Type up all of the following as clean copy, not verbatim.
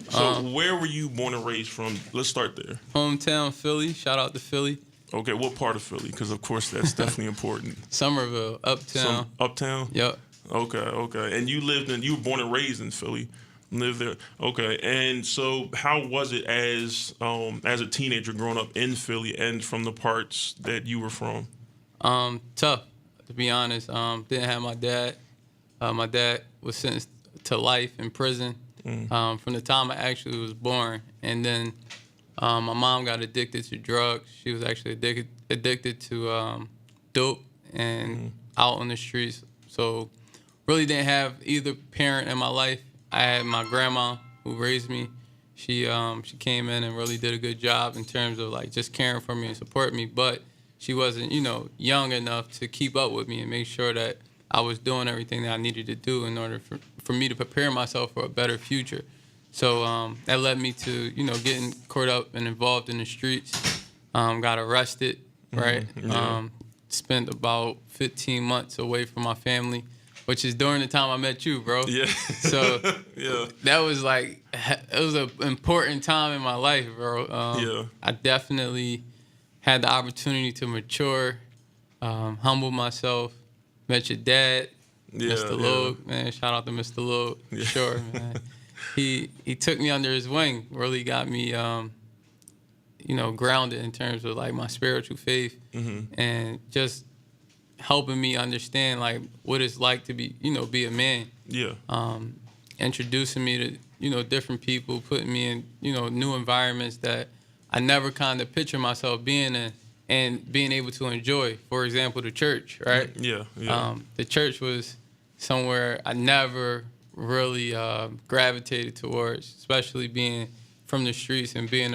So where were you born and raised from? Let's start there. Hometown Philly. Shout out to Philly. Okay, what part of Philly? Because of course that's definitely important. Somerville, uptown. Uptown? Yep. Okay. And you were born and raised in Philly. Lived there. Okay. And so how was it as a teenager growing up in Philly and from the parts that you were from? Tough, to be honest. Didn't have my dad. My dad was sentenced to life in prison from the time I actually was born. And then my mom got addicted to drugs. She was actually addicted to dope and out on the streets. So really didn't have either parent in my life. I had my grandma who raised me. She came in and really did a good job in terms of like just caring for me and support me. But she wasn't, young enough to keep up with me and make sure that I was doing everything that I needed to do in order for me to prepare myself for a better future. So that led me to, getting caught up and involved in the streets. Got arrested, right? Yeah. Spent about 15 months away from my family, which is during the time I met you, bro. Yeah. So yeah. that was like, it was an important time in my life, bro. Yeah. I definitely had the opportunity to mature, humble myself. Met your dad, Mr. Logue, man. Shout out to Mr. Logue, for sure, man. He took me under his wing, really got me, grounded in terms of like my spiritual faith and just helping me understand like what it's like to be a man. Yeah. Introducing me to, different people, putting me in, new environments that I never kind of picture myself being in and being able to enjoy. For example, the church, right? Yeah. The church was somewhere I never really gravitated towards, especially being from the streets and being,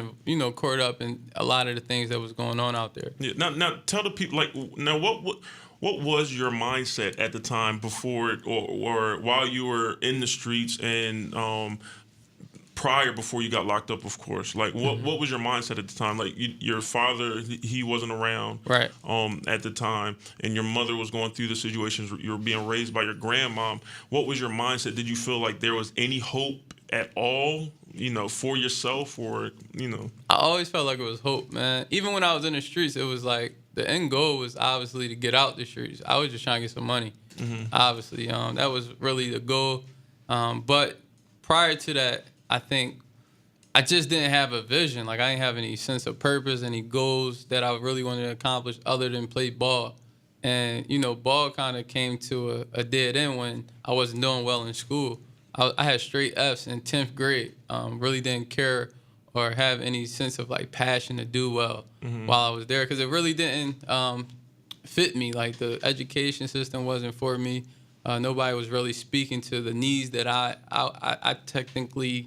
caught up in a lot of the things that was going on out there. Yeah. Now tell the people, what was your mindset at the time before or while you were in the streets and before you got locked up, of course? Like, what was your mindset at the time? Like, your father, he wasn't around, right? At the time, and your mother was going through the situations. You were being raised by your grandmom. What was your mindset? Did you feel like there was any hope at all, for yourself, or I always felt like it was hope, man. Even when I was in the streets, it was like the end goal was obviously to get out the streets. I was just trying to get some money, obviously. That was really the goal. But prior to that, I think I just didn't have a vision. Like, I didn't have any sense of purpose, any goals that I really wanted to accomplish other than play ball. And, ball kind of came to a dead end when I wasn't doing well in school. I had straight Fs in 10th grade. Really didn't care or have any sense of, like, passion to do well while I was there because it really didn't fit me. Like, the education system wasn't for me. Nobody was really speaking to the needs that I technically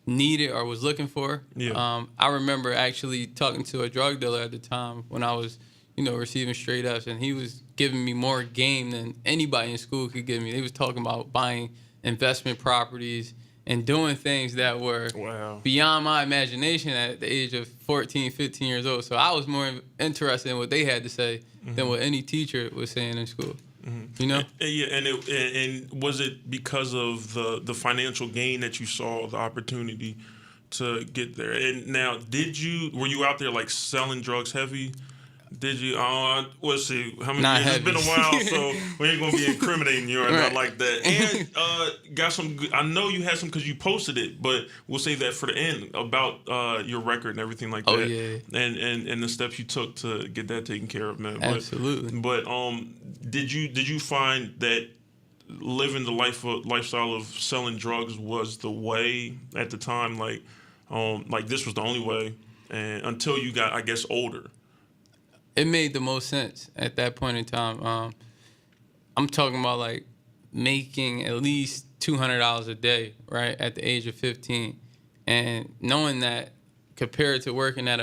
needed or was looking for. Yeah. I remember actually talking to a drug dealer at the time when I was, receiving straight Fs, and he was giving me more game than anybody in school could give me. They was talking about buying investment properties and doing things that were beyond my imagination at the age of 14, 15 years old. So I was more interested in what they had to say than what any teacher was saying in school. Yeah, and was it because of the financial gain that you saw, the opportunity to get there? And now, were you out there like selling drugs heavy? Did you? Let's see. How many Not years? heavy. It's been a while, so we ain't gonna be incriminating you or nothing like that. And got some. I know you had some because you posted it, but we'll save that for the end about your record and everything like that. Oh yeah. And the steps you took to get that taken care of, man. Absolutely. But did you find that living the lifestyle of selling drugs was the way at the time? Like this was the only way, and until you got, I guess, older. It made the most sense at that point in time. I'm talking about like making at least $200 a day, right, at the age of 15. And knowing that compared to working at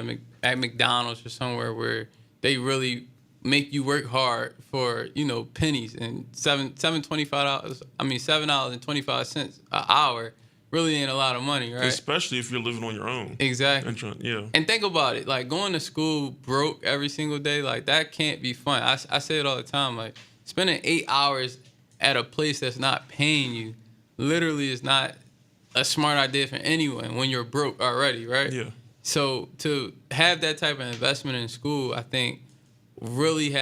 McDonald's or somewhere where they really make you work hard for, pennies and $7.25 an hour really ain't a lot of money, right? Especially if you're living on your own. Exactly. Yeah. And think about it, like going to school broke every single day, like that can't be fun. I say it all the time, like spending 8 hours at a place that's not paying you literally is not a smart idea for anyone when you're broke already, right? Yeah. So to have that type of investment in school, I think really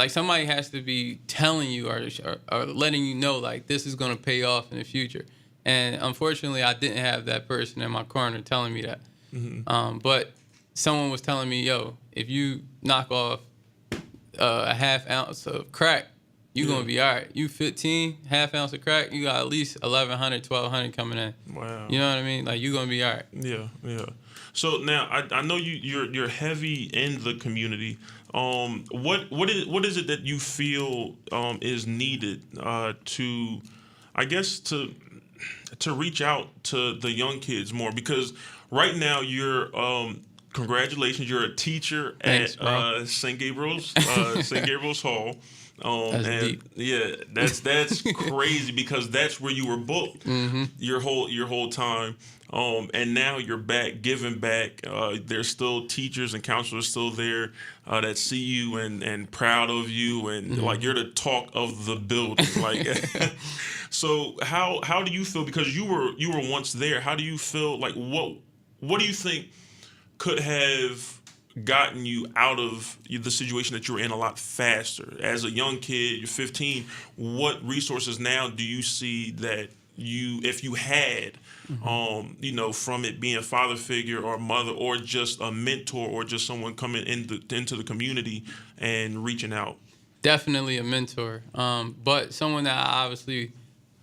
somebody has to be telling you or letting you know like this is going to pay off in the future. And unfortunately, I didn't have that person in my corner telling me that. But someone was telling me, yo, if you knock off a half ounce of crack, you're going to be all right. You 15, half ounce of crack, you got at least 1,100, 1,200 coming in. Wow. You know what I mean? Like, you're going to be all right. Yeah, yeah. So now I know you're heavy in the community. What is it that you feel is needed to, I guess, to reach out to the young kids more? Because right now you're congratulations, you're a teacher Thanks, at St. Gabriel's Hall. That's And deep. yeah, that's crazy because that's where you were booked your whole time. And now you're back, giving back. There's still teachers and counselors still there that see you and proud of you, and like you're the talk of the building. Like, so how do you feel? Because you were once there. How do you feel? Like, what do you think could have gotten you out of the situation that you were in a lot faster? As a young kid, you're 15. What resources now do you see that if you had, from it being a father figure or a mother or just a mentor or just someone coming into the community and reaching out? Definitely a mentor, but someone that I obviously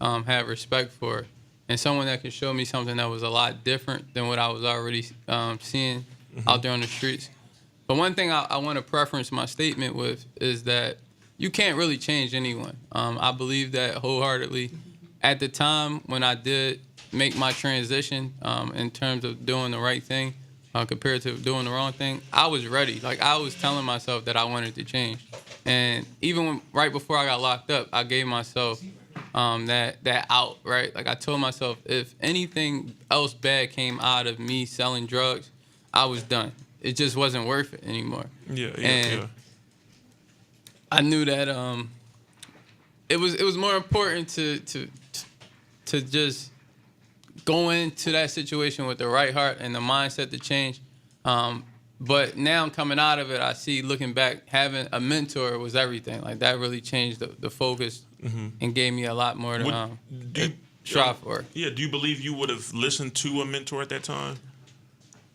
have respect for, and someone that can show me something that was a lot different than what I was already seeing out there on the streets. But one thing I want to preference my statement with is that you can't really change anyone. I believe that wholeheartedly. At the time when I did make my transition in terms of doing the right thing compared to doing the wrong thing, I was ready. Like, I was telling myself that I wanted to change. And even right before I got locked up, I gave myself that out, right? Like, I told myself if anything else bad came out of me selling drugs, I was done. It just wasn't worth it anymore. And I knew that it was more important to just go into that situation with the right heart and the mindset to change. But now I'm coming out of it, I see, looking back, having a mentor was everything. Like, that really changed the focus and gave me a lot more to strive for. Yeah, do you believe you would have listened to a mentor at that time?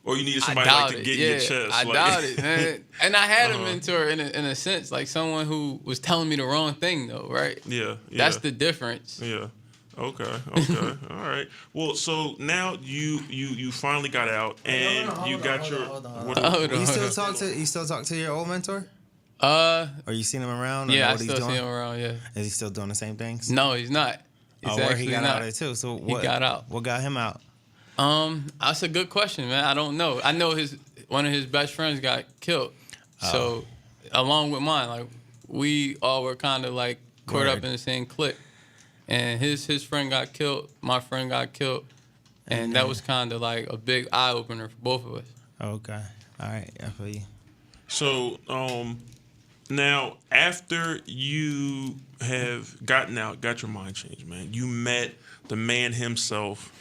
Or you needed somebody to get your chest? I doubt it, man. And I had a mentor in a sense, like someone who was telling me the wrong thing, though, right? Yeah. That's the difference. Yeah. Okay. All right. Well, so now you finally got out and you got your. You still talk to your old mentor? Or you seen him around? Yeah, I still see him around. Yeah. Is he still doing the same things? No, he's not. He's where he got not. out of it too. So he got out. What got him out? That's a good question, man. I don't know. I know one of his best friends got killed. So, along with mine, like, we all were kind of like caught up in the same clique. And his friend got killed, my friend got killed, and that was kind of like a big eye opener for both of us. Okay, all right, I feel you. So, now after you have gotten out, got your mind changed, man, you met the man himself,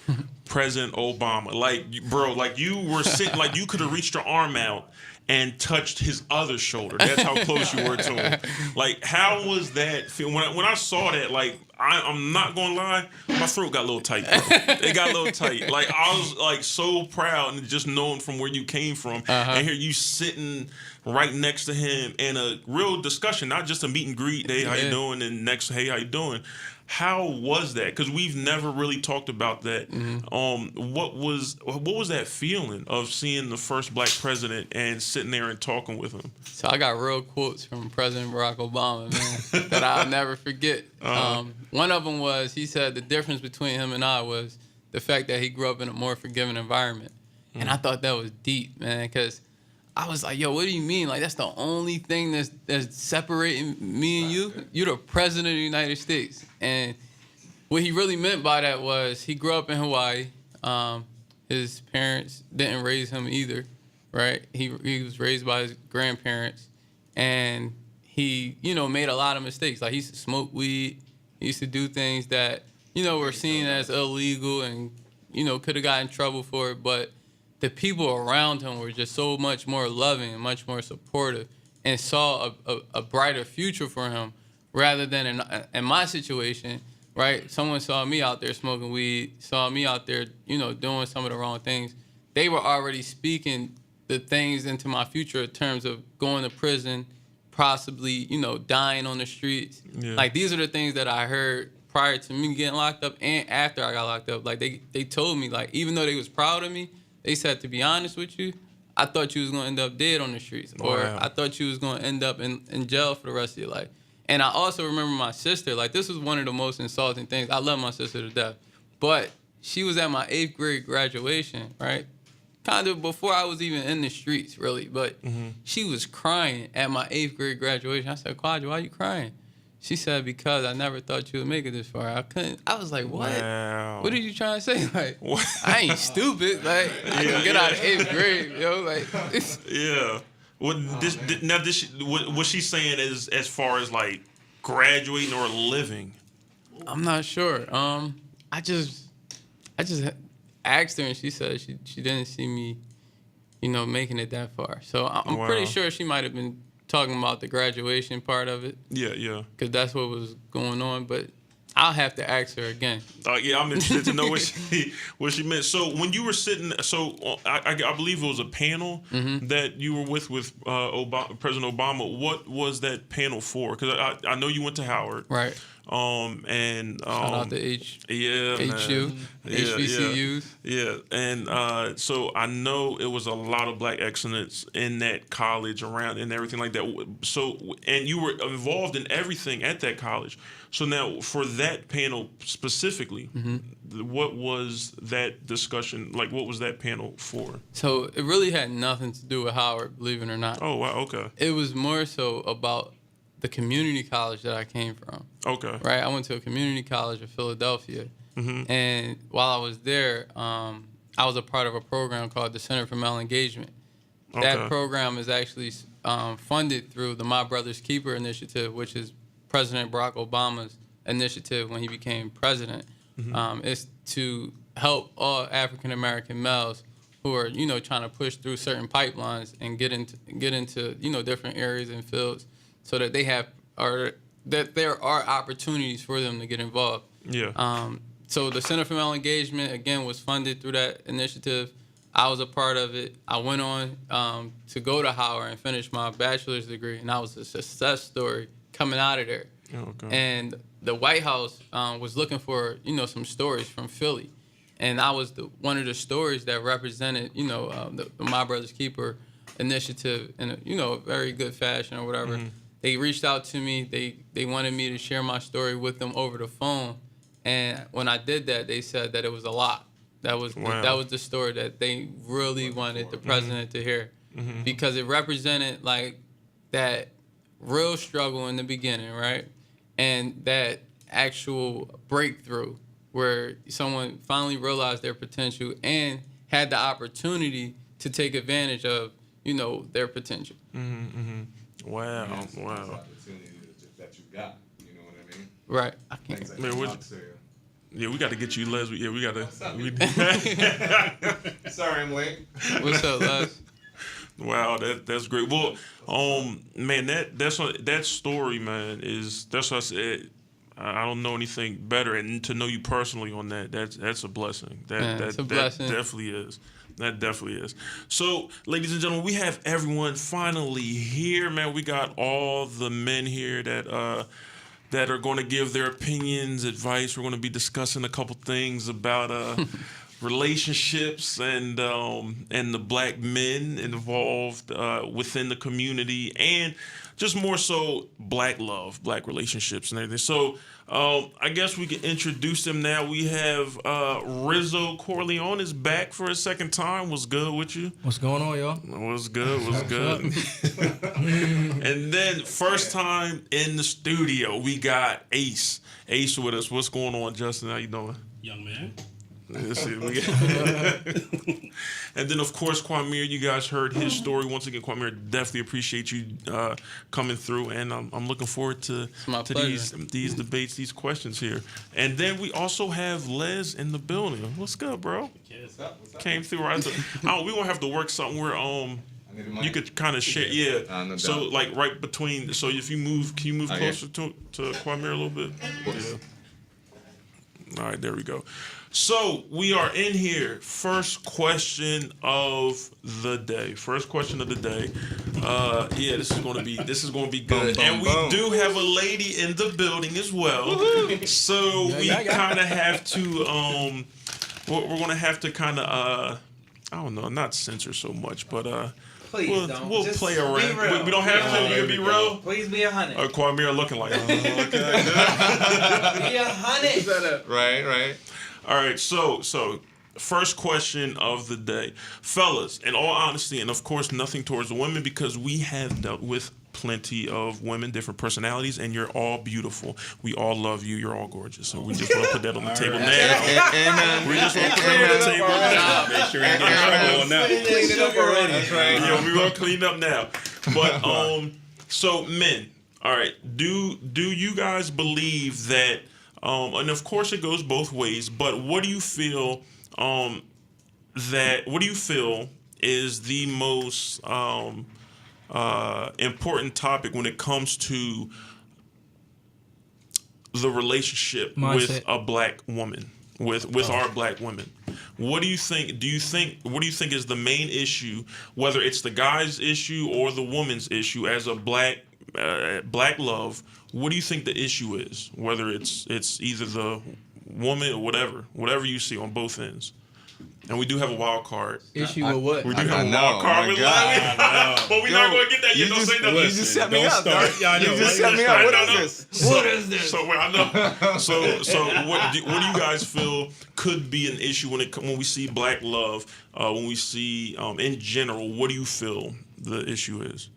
President Obama. Like, bro, like you were sitting, like you could have reached your arm out and touched his other shoulder. That's how close you were to him. Like, how was that feel? When I saw that, like, I'm not gonna lie, my throat got a little tight, bro. It got a little tight. Like, I was like so proud and just knowing from where you came from, and here you sitting right next to him in a real discussion, not just a meet and greet. Hey, how you doing? And next, hey, how you doing? How was that? Because we've never really talked about that. What was that feeling of seeing the first black president and sitting there and talking with him? So I got real quotes from President Barack Obama, man, that I'll never forget. One of them was, he said the difference between him and I was the fact that he grew up in a more forgiving environment. And I thought that was deep, man, because I was like, yo, what do you mean? Like, that's the only thing that's separating me and you? You're the president of the United States. And what he really meant by that was he grew up in Hawaii. His parents didn't raise him either, right? He was raised by his grandparents. And he, made a lot of mistakes. Like, he used to smoke weed. He used to do things that, were seen as illegal and could have gotten in trouble for it, but the people around him were just so much more loving and much more supportive and saw a brighter future for him rather than in my situation, right? Someone saw me out there smoking weed, saw me out there, doing some of the wrong things. They were already speaking the things into my future in terms of going to prison, possibly, dying on the streets. Yeah. Like, these are the things that I heard prior to me getting locked up and after I got locked up. Like, they told me, like, even though they was proud of me, they said, to be honest with you, I thought you was going to end up dead on the streets. Or Wow. I thought you was going to end up in jail for the rest of your life. And I also remember my sister. Like, this was one of the most insulting things. I love my sister to death. But she was at my 8th grade graduation, right? Kind of before I was even in the streets, really. But she was crying at my 8th grade graduation. I said, Quadra, why are you crying? She said, because I never thought you would make it this far. I was like, what? Wow. What are you trying to say? Like, What? I ain't stupid. Like, I can get out of 8th grade, yo. Like, Yeah. Was she saying as far as like graduating or living? I'm not sure. I just asked her, and she said she didn't see me, making it that far. So I'm Wow. pretty sure she might have been talking about the graduation part of it, Yeah. because that's what was going on. But I'll have to ask her again. Yeah, I'm interested to know what she meant. So when you were sitting, I believe it was a panel that you were with President Obama. What was that panel for? Because I know you went to Howard, Right. And Shout out to yeah, HU, man. HBCUs. Yeah, and so I know it was a lot of black excellence in that college around and everything like that. So, and you were involved in everything at that college. So now, for that panel specifically, what was that discussion like? What was that panel for? So it really had nothing to do with Howard, believe it or not. Oh wow, okay, It was more so about the community college that I came from. okay, Right, I went to a community college in Philadelphia, and while I was there, I was a part of a program called the Center for Male Engagement. Okay. That program is actually funded through the My Brother's Keeper initiative, which is President Barack Obama's initiative when he became president. It's to help all African American males who are, trying to push through certain pipelines and get into different areas and fields, so that that there are opportunities for them to get involved. yeah, So the Center for Male Engagement, again, was funded through that initiative. I was a part of it. I went on to go to Howard and finish my bachelor's degree, and that was a success story coming out of there. okay, And the White House was looking for, some stories from Philly. And I was one of the stories that represented, the My Brother's Keeper initiative in a very good fashion or whatever. They reached out to me. They wanted me to share my story with them over the phone. And when I did that, they said that it was a lot. That was the story that they really wanted the president to hear, because it represented like that real struggle in the beginning, right? And that actual breakthrough where someone finally realized their potential and had the opportunity to take advantage of, their potential. wow, That's wow. opportunity that you got. You know what I mean? Right. I can't. Things that Man, you what- not say. Yeah, we got to get you, Les. Yeah, we got to. Sorry, I'm late. What's up, Les? Wow, that's great. Well, man, that story, man, that's what I said. I don't know anything better, and to know you personally on that's a blessing. It's a blessing. That definitely is. That definitely is. So, ladies and gentlemen, we have everyone finally here, man. We got all the men here that are going to give their opinions, advice. We're going to be discussing a couple things about relationships and the black men involved within the community, and just more so black love, black relationships and everything. So I guess we can introduce them now. We have Rizzo Corleone is back for a second time. What's good with you? What's going on, y'all? What's good? What's good? And then first time in the studio, we got Ace. Ace with us. What's going on, Justin? How you doing? Young man. Let's see, and then, of course, Quarmiir, you guys heard his story. Once again, Quarmiir, definitely appreciate you coming through, and I'm looking forward to these debates, these questions here. And then we also have Les in the building. What's good, bro? What's up? Came through right. We gonna have to work something where you could kind of share, No so doubt. like right between. So if you move, can you move closer to Quarmiir a little bit? Yeah. All right, there we go. So we are in here. First question of the day. This is going to be good. And we do have a lady in the building as well. So we kind of have to we're going to have to kind of I don't know, not censor so much, but Please don't. we'll Just play around. be real. We don't have to. You be real. Please be 100. Quarmiir looking like. Okay. Be 100. Right. All right, so first question of the day. Fellas, in all honesty, and of course nothing towards the women because we have dealt with plenty of women, different personalities, and you're all beautiful. We all love you. You're all gorgeous. So we just want to put that on the table now. We just want to put that on the table now. Make sure you get in trouble on that. Clean it up already. That's right. Yeah, we're going to clean up now. But, so men, all right, do you guys believe that, and of course it goes both ways, but what do you feel is the most important topic when it comes to the relationship with a black woman, with our black women? What do you think? What do you think is the main issue, whether it's the guy's issue or the woman's issue as a black love? What do you think the issue is? Whether it's either the woman or whatever you see on both ends. And we do have a wild card. Issue with what? We do have a wild card. But we're not going to get that yet. Don't say nothing. You just set me up. You just set me up. What is this? What is this? So I know. So what do you guys feel could be an issue when we see black love? When we see in general, what do you feel the issue is,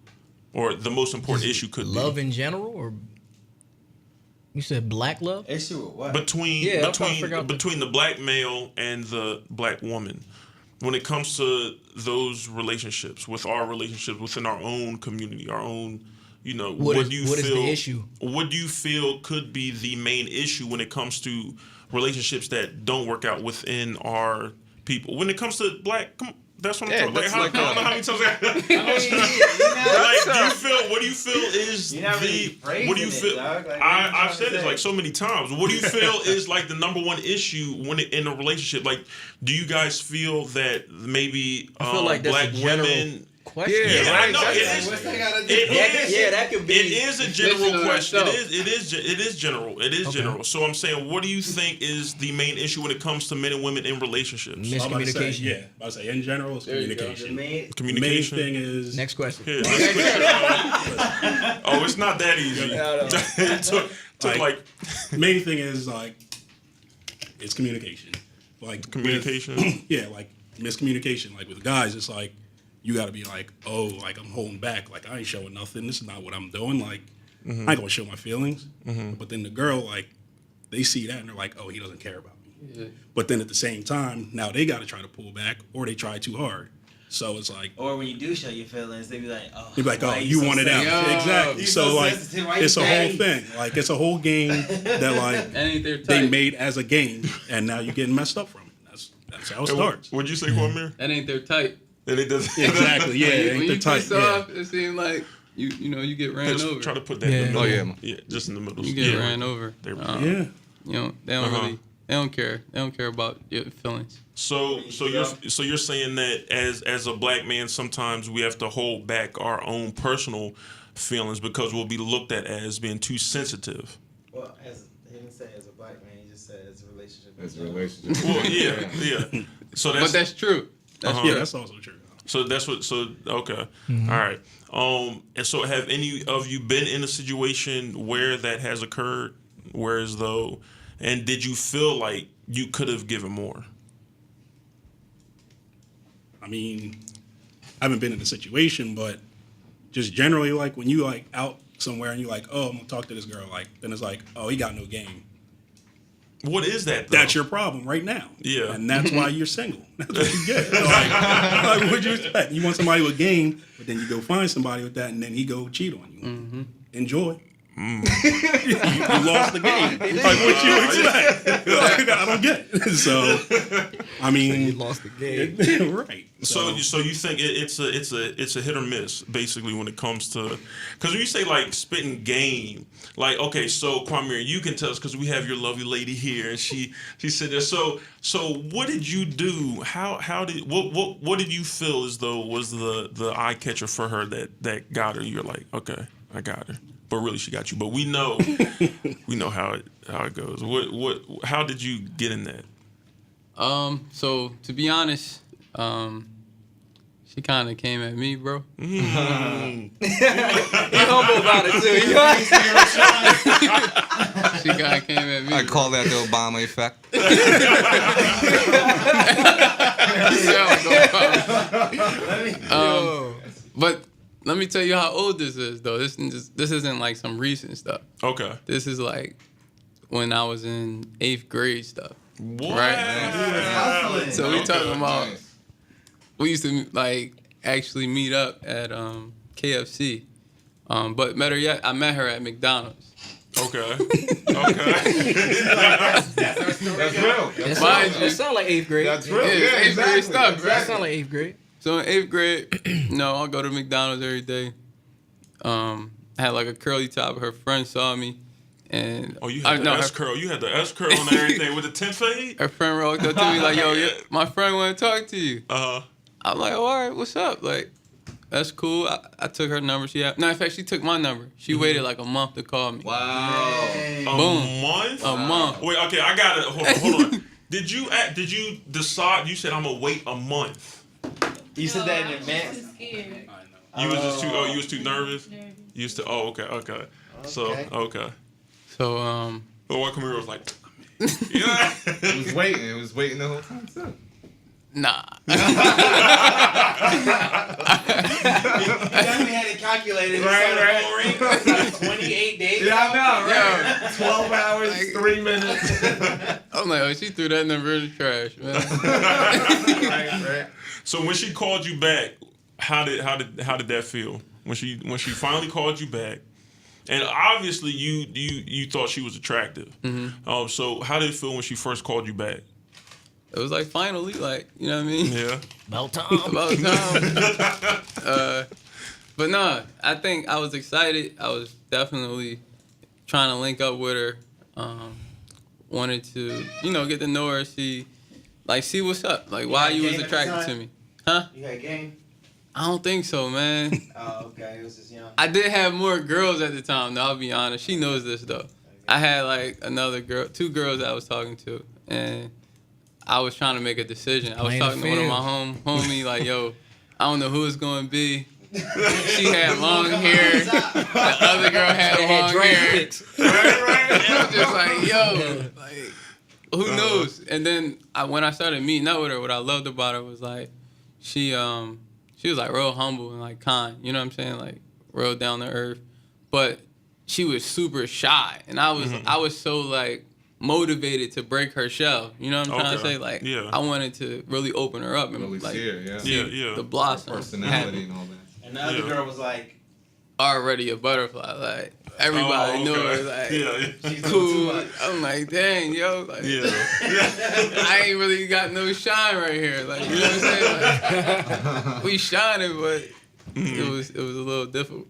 or the most important issue could be? Love in general, or you said black love? Issue with what? Between the black male and the black woman, when it comes to those relationships, with our relationships within our own community, our own, what do you feel? What is the issue? What do you feel could be the main issue when it comes to relationships that don't work out within our people? When it comes to black, that's what I'm talking about. I don't know how many times what do you feel is what do you feel? I've said this like so many times. What do you feel is like the number one issue in a relationship? Like, do you guys feel that maybe I feel like that's black a general women? Question. Yeah, I know it is. That could be. It is a general question. itself. It is general. It is general. So I'm saying, what do you think is the main issue when it comes to men and women in relationships? Miscommunication. I say in general, it's communication. Communication. Main thing is Next question. Here, oh, it's not that easy. It took like main thing is like it's communication. Like communication. Like miscommunication. Like with guys, it's like you got to be like, oh, like I'm holding back. Like I ain't showing nothing. This is not what I'm doing. Like I ain't gonna show my feelings. But then the girl, like, they see that and they're like, oh, he doesn't care about me. Yeah. But then at the same time, now they got to try to pull back, or they try too hard. So it's like, or when you do show your feelings, they be like, oh, you want it out. Exactly. So like, it's a whole thing. Like it's a whole game that like they made as a game, and now you're getting messed up from it. That's how it starts. What'd you say, Quarmiir? That ain't their type. And it doesn't. Exactly. Yeah. It When ain't you the type. piss off, it seems like you get ran over. Try to put that in the middle. Oh, Yeah, just in the middle. You get ran over. There we go. Yeah. They don't really. They don't care. They don't care about your feelings. So you're saying that as a black man, sometimes we have to hold back our own personal feelings because we'll be looked at as being too sensitive. Well, he didn't say as a black man. He just said as a relationship. As a relationship. Well, yeah. So But that's true. That's also true. So that's what. So okay, all right. And so have any of you been in a situation where that has occurred? Whereas though, and did you feel like you could have given more? I mean, I haven't been in a situation, but just generally, like when you like out somewhere and you like, oh, I'm gonna talk to this girl, like then it's like, oh, he got no game. What is that, though? That's your problem right now. Yeah. And that's why you're single. That's what you get. Like, what'd you expect? You want somebody with game, but then you go find somebody with that, and then he go cheat on you. Enjoy. You lost the game. Like, what you expect? Like, I don't get it. So, I mean, You lost the game. right. So you think it's a hit or miss basically when it comes to, because when you say like spitting game, like, okay, so Quarmiir, you can tell us because we have your lovely lady here and she said there. So what did you do? How did what did you feel as though was the eye catcher for her that got her? You're like, okay, I got her. But really, she got you. But we know how it goes. How did you get in that? So to be honest, she kind of came at me, bro. He humble about it too. She kind of came at me. I call that the Obama effect. But let me tell you how old this is, though. This isn't like some recent stuff. Okay. This is like when I was in 8th grade stuff. What? Right? So we talking about, we used to like actually meet up at KFC. But better yet, I met her at McDonald's. Okay. That's real. Mind you, It sound like 8th grade. That's real. Yeah, 8th grade stuff, That right? sound like 8th grade. So in 8th grade, I'll go to McDonald's every day. I had like a curly top. Her friend saw me, and Oh, you had the S curl. You had the S curl and everything with the 10 fade. her friend walked up to me like, "Yo, my friend want to talk to you." I'm like, "Oh, all right, what's up?" Like, that's cool. I took her number. In fact, she took my number. She waited like a month to call me. Wow. Boom. Month? A month. Wait, okay, I got it. Hold on. Did you decide? You said I'm gonna wait a month. You said that in advance. Scared. You was just too. Oh, you was too nervous. You used to. Oh, okay. So okay. So But what Quarmiir was like. Yeah. It was waiting. It was waiting the whole time too. nah. You definitely had it calculated. Right. 28 days. Yeah, I know, right? 12 hours, Like- 3 minutes. I'm like, oh, she threw that number in the trash, man. Right. So when she called you back, how did that feel? When she finally called you back, and obviously you thought she was attractive. So how did it feel when she first called you back? It was like finally, like, you know what I mean? Yeah. About time. About time. But no, I think I was excited. I was definitely trying to link up with her. Wanted to, get to know her, see what's up. Like, why you was game at the attracted time? to me. Huh? You got game? I don't think so, man. Oh, okay. It was just young. I did have more girls at the time, though, I'll be honest. She knows this, though. I had, like, another girl, 2 girls I was talking to, and I was trying to make a decision. I was Playing talking the to one of my homie, like, yo, I don't know who it's going to be. She had long hair. The other girl had long hair. Right. And I was just like, yo, like, who knows? And then when I started meeting up with her, what I loved about her was, like, she was like real humble and like kind, you know what I'm saying? Like real down to earth. But she was super shy. And I was so like motivated to break her shell. You know what I'm trying to say? Like I wanted to really open her up and Really like see her, yeah. Yeah. the blossom. Personality and all that. And the other girl was like, Already a butterfly. Like everybody knew her. Like she's cool. too much. I'm like, dang, yo, like Yeah. I ain't really got no shine right here. Like, you know what I'm saying? Like, we shining, but it was a little different.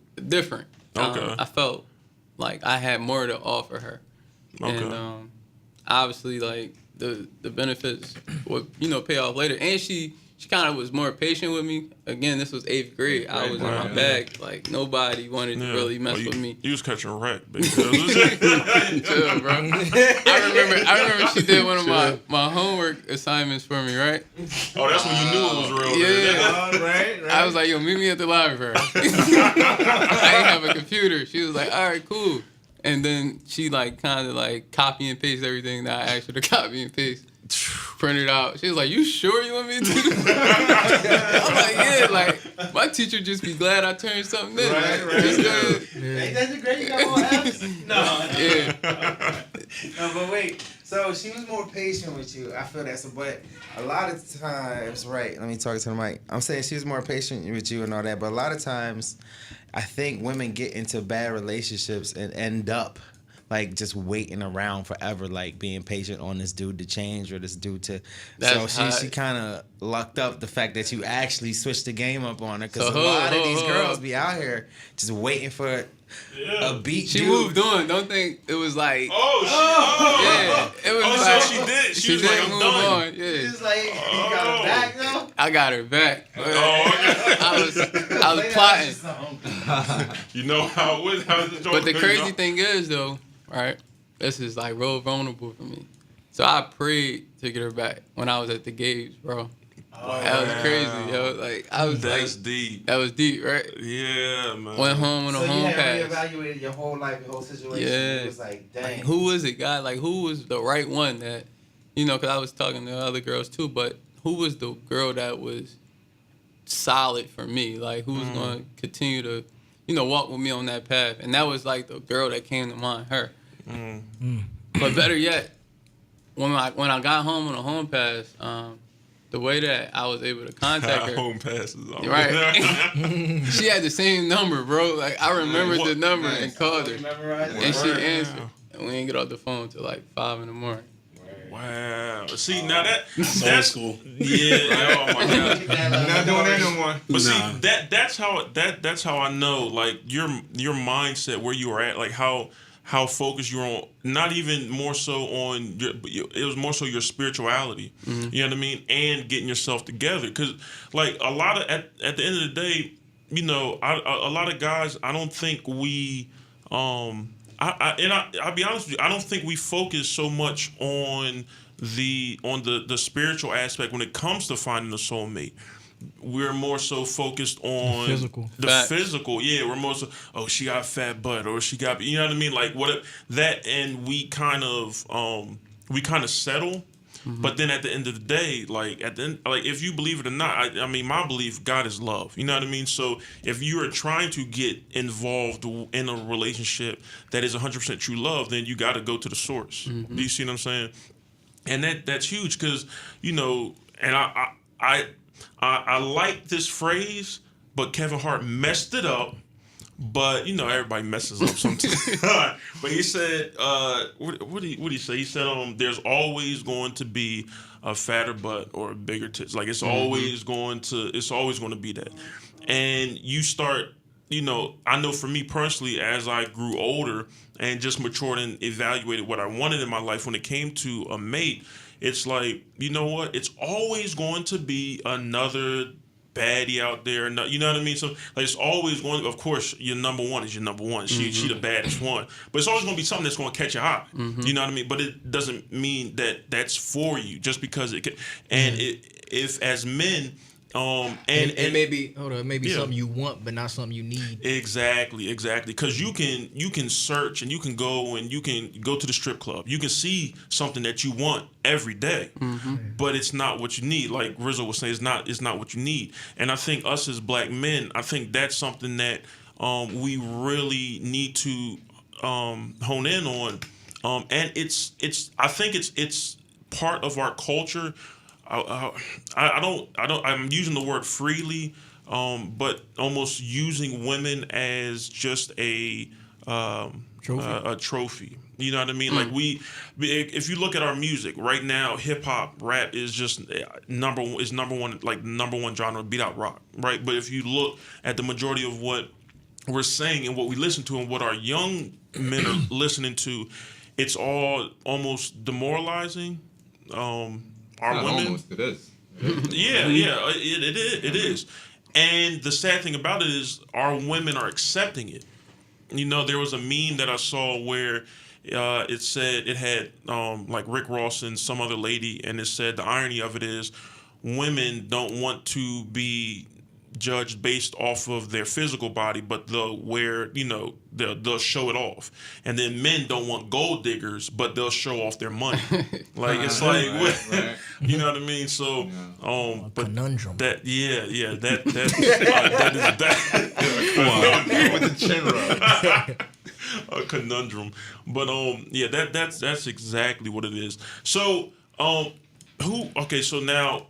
Okay. I felt like I had more to offer her. Okay. And obviously, like the benefits would pay off later. And she kind of was more patient with me. Again, this was 8th grade. I was in my bag. Like nobody wanted to really mess with me. You was catching wreck, baby. Chill, bro. I remember she did one of my homework assignments for me, right? Oh, that's when you knew it was real. Yeah. Right. I was like, yo, meet me at the library. I didn't have a computer. She was like, all right, cool. And then she like kind of like copy and paste everything that I asked her to copy and paste. Print it out. She was like, you sure you want me to do this? I'm like, yeah, like my teacher just be glad I turned something in. Right. Just good. Hey, that's a great. You got more F's? No. Yeah. No, but wait. So she was more patient with you. I feel that. So, but a lot of times, right? Let me talk to the mic. I'm saying she was more patient with you and all that. But a lot of times, I think women get into bad relationships and end up like just waiting around forever, like being patient on this dude to change or this dude to. That's so she hot. kind of lucked up the fact that you actually switched the game up on her, because So a lot of these hold girls up. be out here just waiting for a beat. She dude. moved on. Don't think it was like. Oh, Yeah, it was Oh, like. so she did. She was did like, I'm move done. on. Yeah, She's like, you got her back though. I got her back. Oh, okay. I was Play plotting. something. You know how it was. But the crazy thing is, though, right? This is like real vulnerable for me. So I prayed to get her back when I was at the gates, bro. That was crazy, yo. Like I was That's like, deep. that was deep, right? Yeah, man. Went home on a So you home had pass. reevaluated your whole life, your whole situation. Yeah. It was like, dang. Like, who was it, God? Like, who was the right one that, you know, because I was talking to other girls too, but who was the girl that was solid for me? Like, who was going to continue to, you know, walk with me on that path? And that was like the girl that came to mind, her. But better yet, when I got home on a home pass, the way that I was able to contact her, Home passes. right? She had the same number, bro. Like I remembered the number Nice. and called her, Memorized and she it? answered. And we didn't get off the phone till like 5 in the morning. Wow. See, now Old that's school. Yeah. Oh my God. You're not doing that no more. But Nah. see, that's how I know, like, your mindset, where you were at, like how focused you were on, not even more so on it was more so your spirituality. You know what I mean? And getting yourself together, because like a lot of at the end of the day, you know, a lot of guys, I don't think we I'll be honest with you, I don't think we focus so much on the spiritual aspect when it comes to finding a soulmate. We're more so focused on physical. The Facts. physical, yeah. We're more so, oh, she got a fat butt, or she got, you know what I mean, like what that, and we kind of settle. But then at the end of the day, like at the end, like if you believe it or not, I mean, my belief, God is love. You know what I mean? So if you are trying to get involved in a relationship that is 100% true love, then you got to go to the source. Do you see what I'm saying? And that's huge, because, you know, and I like this phrase, but Kevin Hart messed it up. But, you know, everybody messes up sometimes. But he said, what did he say? He said, there's always going to be a fatter butt or a bigger tits. Like, it's always going to be that. And you start, you know, I know for me personally, as I grew older and just matured and evaluated what I wanted in my life when it came to a mate, it's like, you know what? It's always going to be another baddie out there, you know what I mean? So like, it's always going. Of course, your number one is your number one. She the baddest one, but it's always going to be something that's going to catch your eye. You know what I mean? But it doesn't mean that that's for you just because it can. And if as men, and maybe hold on, it may be Yeah. something you want, but not something you need. Exactly. Because you can search and you can go to the strip club. You can see something that you want every day, but it's not what you need. Like Rizzo was saying, it's not what you need. And I think us as black men, I think that's something that we really need to hone in on. And I think it's part of our culture. I'm using the word freely, but almost using women as just a trophy. You know what I mean? Like if you look at our music right now, hip hop, rap is just number one genre, beat out rock, right? But if you look at the majority of what we're saying and what we listen to and what our young men are listening to, it's all almost demoralizing. Our Not women, almost, it is. it is. And the sad thing about it is our women are accepting it. You know, there was a meme that I saw where it said, it had like Rick Ross and some other lady, and it said the irony of it is women don't want to be judged based off of their physical body, but they'll show it off. And then men don't want gold diggers, but they'll show off their money. Like it's like Right. you know what I mean? So but Conundrum. that that is that With the chin rub. a conundrum. But yeah, that's exactly what it is. So so now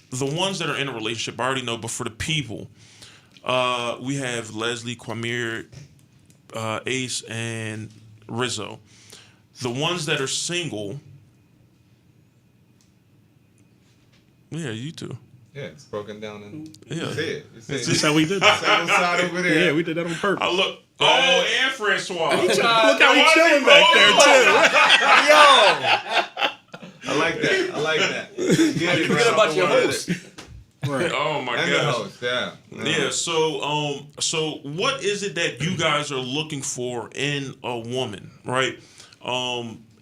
the ones that are in a relationship, I already know, but for the people, we have Leslie, Quarmiir, Ace, and Rizzo. The ones that are single, yeah, you two. Yeah, it's broken down in. Yeah. You see it. You see That's it. just how we did that. Single side over there. Yeah, we did that on purpose. I look. Oh, and Francois. Look how he chilling back there too. I like that. I like that. Yeah, you Forget about your host. Right. Oh my And the gosh. host, yeah. Yeah. So what is it that you guys are looking for in a woman, right?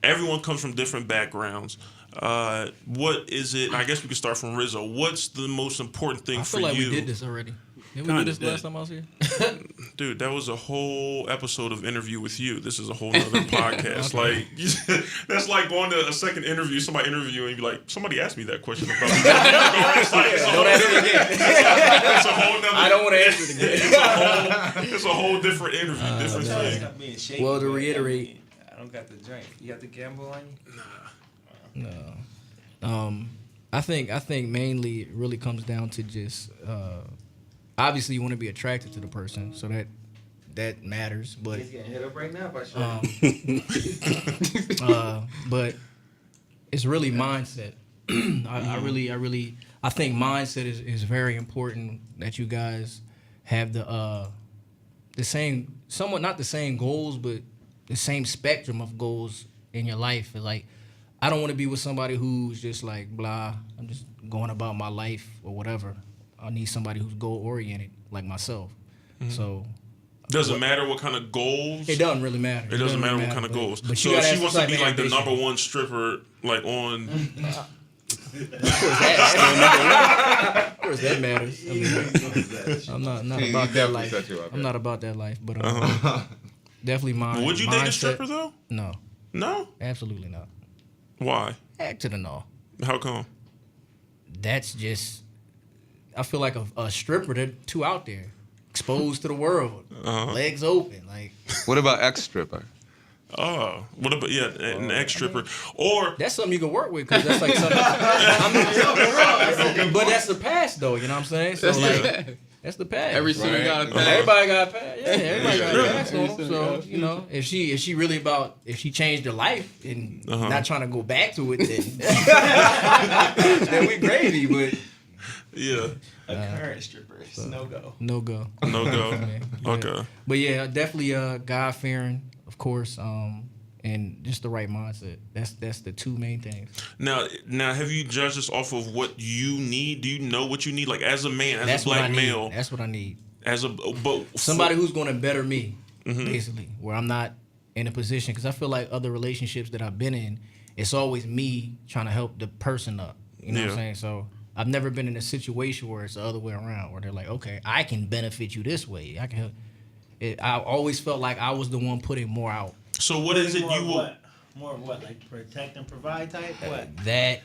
Everyone comes from different backgrounds. What is it? I guess we could start from Rizzo. What's the most important thing I for feel like you? we did this already. Did we Kinda do this did. last time I was here? Dude, that was a whole episode of Interview with You. This is a whole nother podcast. Like, that's like going to a second interview, somebody interviewing, and be like, somebody asked me that question about me. Don't ask me again. It's a whole nother. I don't want to answer it again. It's a whole different interview, different thing. Stop being shaky, Well, to man. reiterate- I don't got the drink. You got the gamble on you? No. I think mainly it really comes down to just obviously you want to be attracted to the person, so that matters. But He's getting hit up right now by but it's really mindset. I think mindset is very important, that you guys have the same, somewhat not the same goals, but the same spectrum of goals in your life. And like, I don't want to be with somebody who's just like blah, I'm just going about my life or whatever. I need somebody who's goal oriented like myself. So Doesn't matter what kind of goals. it doesn't really matter. It doesn't matter what kind of goals. So if she wants to be like the number one stripper, like on. Of course that matters. I mean, I'm not He about that definitely life. set you up, I'm yeah. not about that life, but definitely mine. Would you date a stripper though? No, No. absolutely not. Why? Heck to the no. How come? That's just. I feel like a stripper. They're too out there, exposed to the world, legs open. Like What about ex-stripper? Oh, what about an ex stripper or that's something you can work with, because that's like something. But that's the past though. You know what I'm saying? So like. That's the past. Every single got a pass. Everybody got a pass. Yeah, everybody got a pass on them. So, you know, if she really if she changed her life and not trying to go back to it, then we gravy. But yeah, A current stripper. It's no go. no go. no go. Yeah. Okay. But yeah, definitely God fearing, of course, and just the right mindset. That's the two main things. Now, have you judged this off of what you need? Do you know what you need? Like as a man, as That's a what I black need. male, That's what I need. as a but Somebody who's going to better me, basically, where I'm not in a position, because I feel like other relationships that I've been in, it's always me trying to help the person up. You know what I'm saying? So I've never been in a situation where it's the other way around, where they're like, okay, I can benefit you this way. I can help. I always felt like I was the one putting more out. So what is it you will? More of what, like protect and provide type? What? That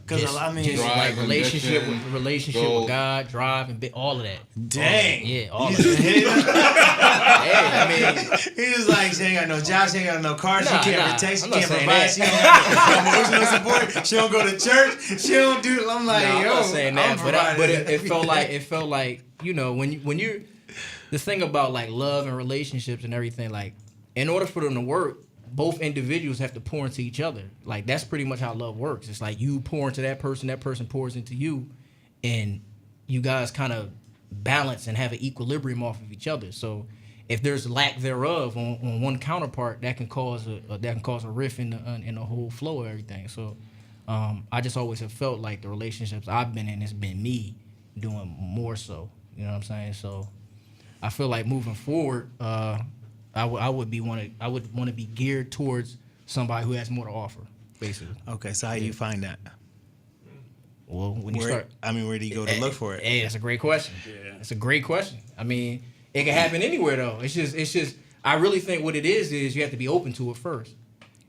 Because I mean, just Drive, like relationship ambition, goals. with God, drive, and all of that. dang. Yeah, all of You just that. hit it. Hey, I mean, He was like, she ain't got no job, she ain't got no car, she Nah, can't nah, protect, she I'm not can't saying provide, that. she don't have no emotional support, she don't go to church, she don't do. I'm like, no, I'm yo, not saying I'm that, but providing it felt like you know when you're the thing about like love and relationships and everything, like in order for them to work, both individuals have to pour into each other. Like that's pretty much how love works. It's like you pour into that person pours into you, and you guys kind of balance and have an equilibrium off of each other. So if there's lack thereof on one counterpart, that can cause a rift in the whole flow of everything. So I just always have felt like the relationships I've been in, it's been me doing more so. You know what I'm saying? So I feel like moving forward, I would want to be geared towards somebody who has more to offer, basically. Okay, so how do you find that? Well, when you start, where do you go to look for it? Hey, that's a great question. Yeah, it's a great question. I mean, it can happen anywhere though. It's just. I really think what it is you have to be open to it first.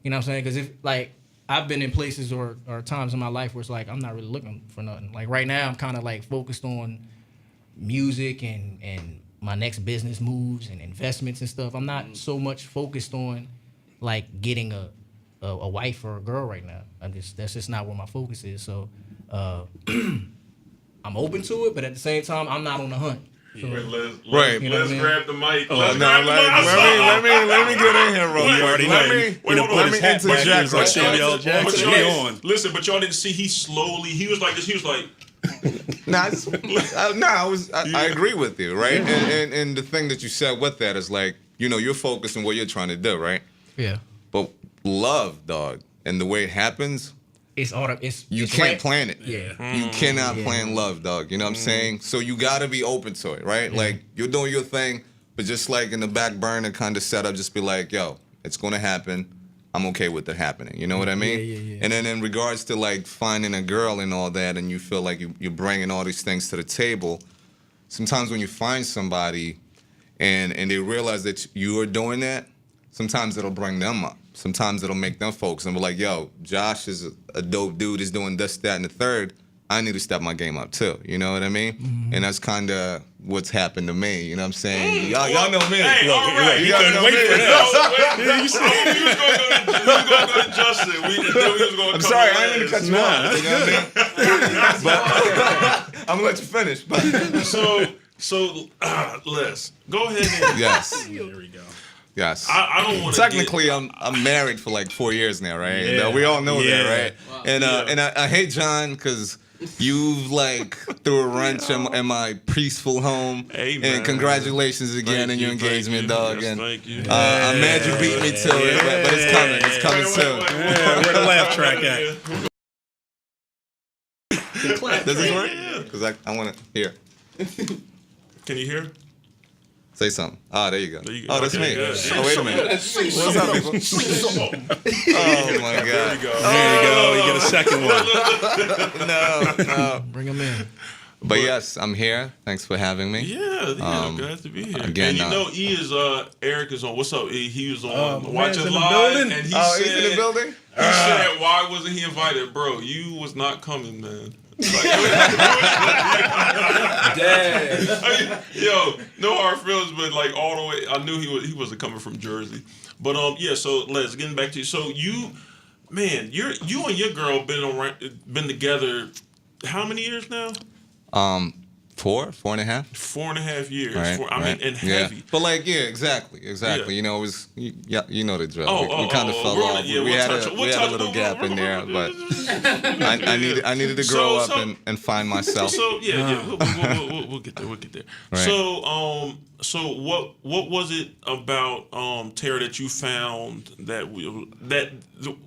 You know what I'm saying? Because if like I've been in places or times in my life where it's like I'm not really looking for nothing. Like right now, I'm kind of like focused on music and my next business moves and investments and stuff. I'm not so much focused on like getting a wife or a girl right now. That's just not where my focus is. So I'm open to it, but at the same time, I'm not on the hunt. So, Right. You know Let's what I mean? grab the mic. No, Let's grab the mic. let me get in here real You quick. already know. Let me interject. Like Right Samuel there. Jackson. But He y'all, on. listen, but y'all didn't see. He slowly. He was like this. He was like. I agree with you, right? And the thing that you said with that is like, you know, you're focused on what you're trying to do, right? yeah, But love, dog, and the way it happens, it's you it's can't right. plan it. Yeah. You cannot Yeah. plan love, dog. You know what I'm saying? So you gotta be open to it, right? Like you're doing your thing, but just like in the back burner kind of setup, just be like, yo, it's gonna happen. I'm okay with it happening. You know what I mean? Yeah. And then in regards to like finding a girl and all that, and you feel like you're bringing all these things to the table, sometimes when you find somebody and they realize that you are doing that, sometimes it'll bring them up. Sometimes it'll make them focus and be like, yo, Josh is a dope dude, is doing this, that, and the third. I need to step my game up too. You know what I mean? Mm-hmm. And that's kind of what's happened to me. You know what I'm saying? Y'all know me. Hey, Look, all right. you gotta know me. No, wait. We was gonna go to Justin. We was gonna I'm come sorry, to I didn't mean to cut Les. you off. You know what I mean? But I'm gonna let you finish. But So, Les, go ahead and. yes, There we go. yes. I don't want to. Technically, I'm married for like 4 years now, right? Yeah. And, we all know Yeah. that, right? And I hate John because you've like threw a wrench in my peaceful home. Hey, man. And congratulations again on your engagement, dog. Yes, And thank you. I'm mad you beat me to it, but it's coming. It's coming soon. Where the laugh track at? Does this work? Yeah. Because I want to hear. Can you hear? Say something. Ah, there you go. There you go. Oh, that's Okay, me. good. Oh, wait a minute. What's up, people? Oh, my There God. you go. There you go. You get a second one. No. Bring them in. But yes, I'm here. Thanks for having me. Yeah, glad to be here. again, and you know, E is Eric is on. What's up? E? He was on my watching man's in the live, building? and he Oh, said, he's in the building? He said, "Why wasn't he invited, bro? You was not coming, man." Yo, no hard feelings, but like all the way, I knew he wasn't coming from Jersey. But yeah, so Les, getting back to you. So you and your girl been together how many years now? 4.5. 4.5 years. Right, I mean, and heavy. But like, yeah, exactly. Yeah. You know, it was, you know the drill. Oh, we kind of fell we'll- off. yeah, we we'll had touch- a, we'll we had touch- a little gap in there, but Yeah. I needed to So- grow up so- and find myself. So we'll get there. We'll get there. Right. So what was it about Tara that you found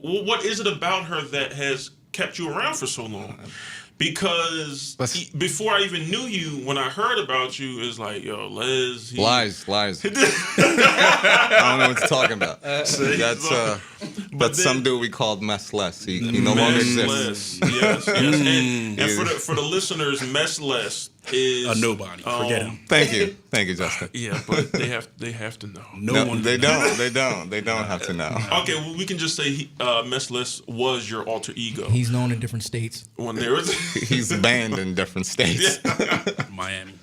what is it about her that has kept you around for so long? Because before I even knew you, when I heard about you, it's like, yo, Les. Lies. I don't know what you're talking about. That's some dude we called Mess Less. He no longer exists. Yes. And for the listeners, Mess Less is A nobody. Forget him. Thank you, Justin. Yeah, but they have to know. No one. They don't. They don't have to know. Okay, well, we can just say Mess Less was your alter ego. He's known in different states. When there was He's banned in different states. Miami.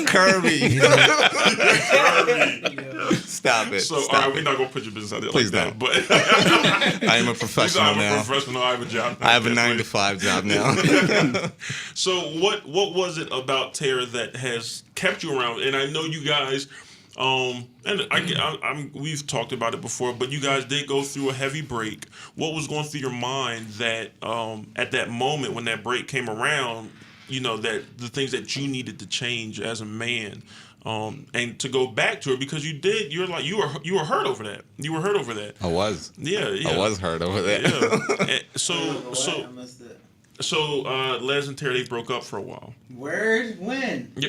Kirby. Stop it. So, Stop all right, it. we're not gonna put your business out there Please like that. don't. But I am a professional I'm a now. professional. I have a job. I have a 9-to-5 job now. So what was it about Tara that has kept you around? And I know you guys, and we've talked about it before, but you guys did go through a heavy break. What was going through your mind that at that moment when that break came around, you know, that the things that you needed to change as a man, and to go back to her because you were hurt over that. You were hurt over that. I was. Yeah. I was hurt over that. Yeah. And I missed it. so Les and Tara, they broke up for a while. Word? When? Yeah.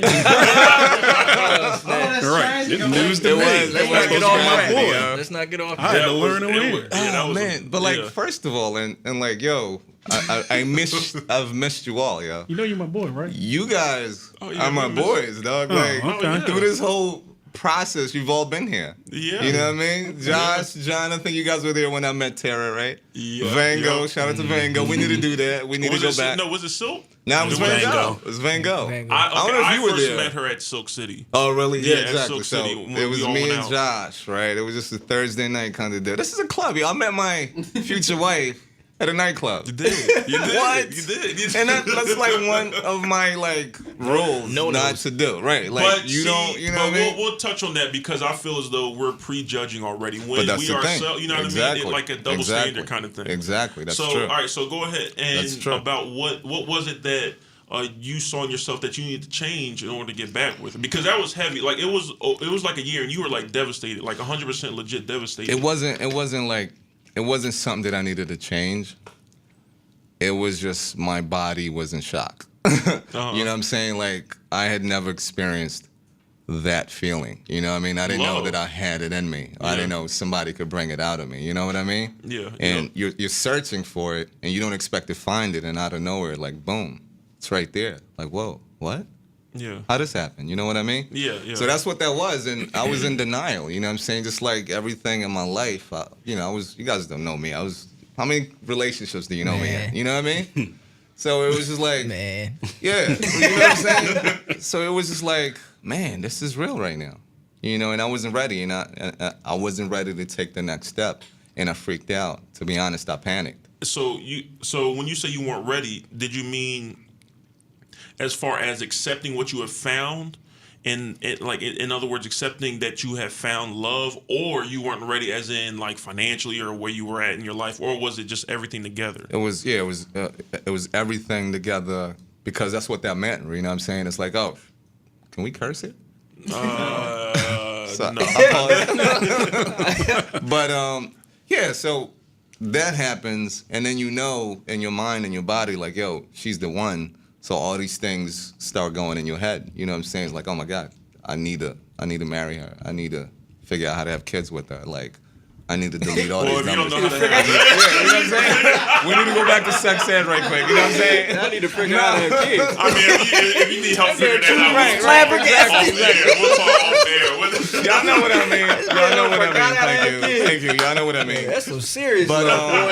Right. It's news to It me. was. Let's not get off track. Let's not get off I track. had to learn a It way. was- yeah, that Oh was man, but like yeah. first of all, and like yo, I've missed you all, yo. You know you're my boy, right? You guys Oh, yeah, are my we miss- boys, dog. Oh, Like okay. through this whole process. You've all been here. Yeah. You know what I mean? Josh, John, I think you guys were there when I met Tara, right? Yeah. Vango, Yeah. shout out to Vango. We need to do that. We need to go back. No, was it Silk? No, it was Van Van Gogh. Gogh. It was Van Gogh. Van Gogh. I don't know if you were first there. met her at Silk City. Oh, really? Yeah, Yeah, at exactly. Silk So City when it was we all me went and out. Josh, right? It was just a Thursday night kind of deal. This is a club, yo. I met my future wife at a nightclub. You did. You did. What? You did. You did. And that's like one of my like rules not to do, right? Like But you see, don't, you know but what I mean? we'll touch on that because I feel as though we're prejudging already when But that's we the thing. ourselves, you know what I mean? It, like a double standard kind of thing. Exactly, that's so, true. all right, so go ahead That's and true. about what was it that you saw in yourself that you needed to change in order to get back with it? Because that was heavy. Like it was like a year, and you were like devastated, like 100% legit devastated. It wasn't something that I needed to change. It was just my body was in shock. You know what I'm saying? Like I had never experienced that feeling. You know what I mean? I didn't know Love. that I had it in me. Yeah. I didn't know somebody could bring it out of me. You know what I mean? Yeah. And you're searching for it, and you don't expect to find it, and out of nowhere, like boom, it's right there. Like whoa, what? Yeah. How this happened? You know what I mean? Yeah, yeah. So that's what that was, and I was in denial. You know what I'm saying? Just like everything in my life, you guys don't know me. How many relationships do you know me in? You know what I mean? So it was just like, Man. yeah, you know what I'm saying? So it was just like, man, this is real right now. You know, and I wasn't ready, and I wasn't ready to take the next step, and I freaked out. To be honest, I panicked. So when you say you weren't ready, did you mean as far as accepting what you have found, and like in other words, accepting that you have found love, or you weren't ready, as in like financially or where you were at in your life, or was it just everything together? It was everything together, because that's what that meant. You know what I'm saying? It's like, oh, can we curse it? So, No. But yeah, so that happens, and then you know in your mind and your body, like, yo, she's the one. So all these things start going in your head. You know what I'm saying? It's like, oh my God, I need to marry her. I need to figure out how to have kids with her. Like, I need to delete all Well, these if you don't numbers. know how to have You know what I'm saying? We need to go back to sex ed right quick. You know what I'm saying? I need to figure out how to have kids. I mean, if you need help figuring that out, Right, we'll talk off air. Y'all know what I mean. Y'all know what I mean. Thank you. Y'all know what I mean. That's some serious But, love, boy.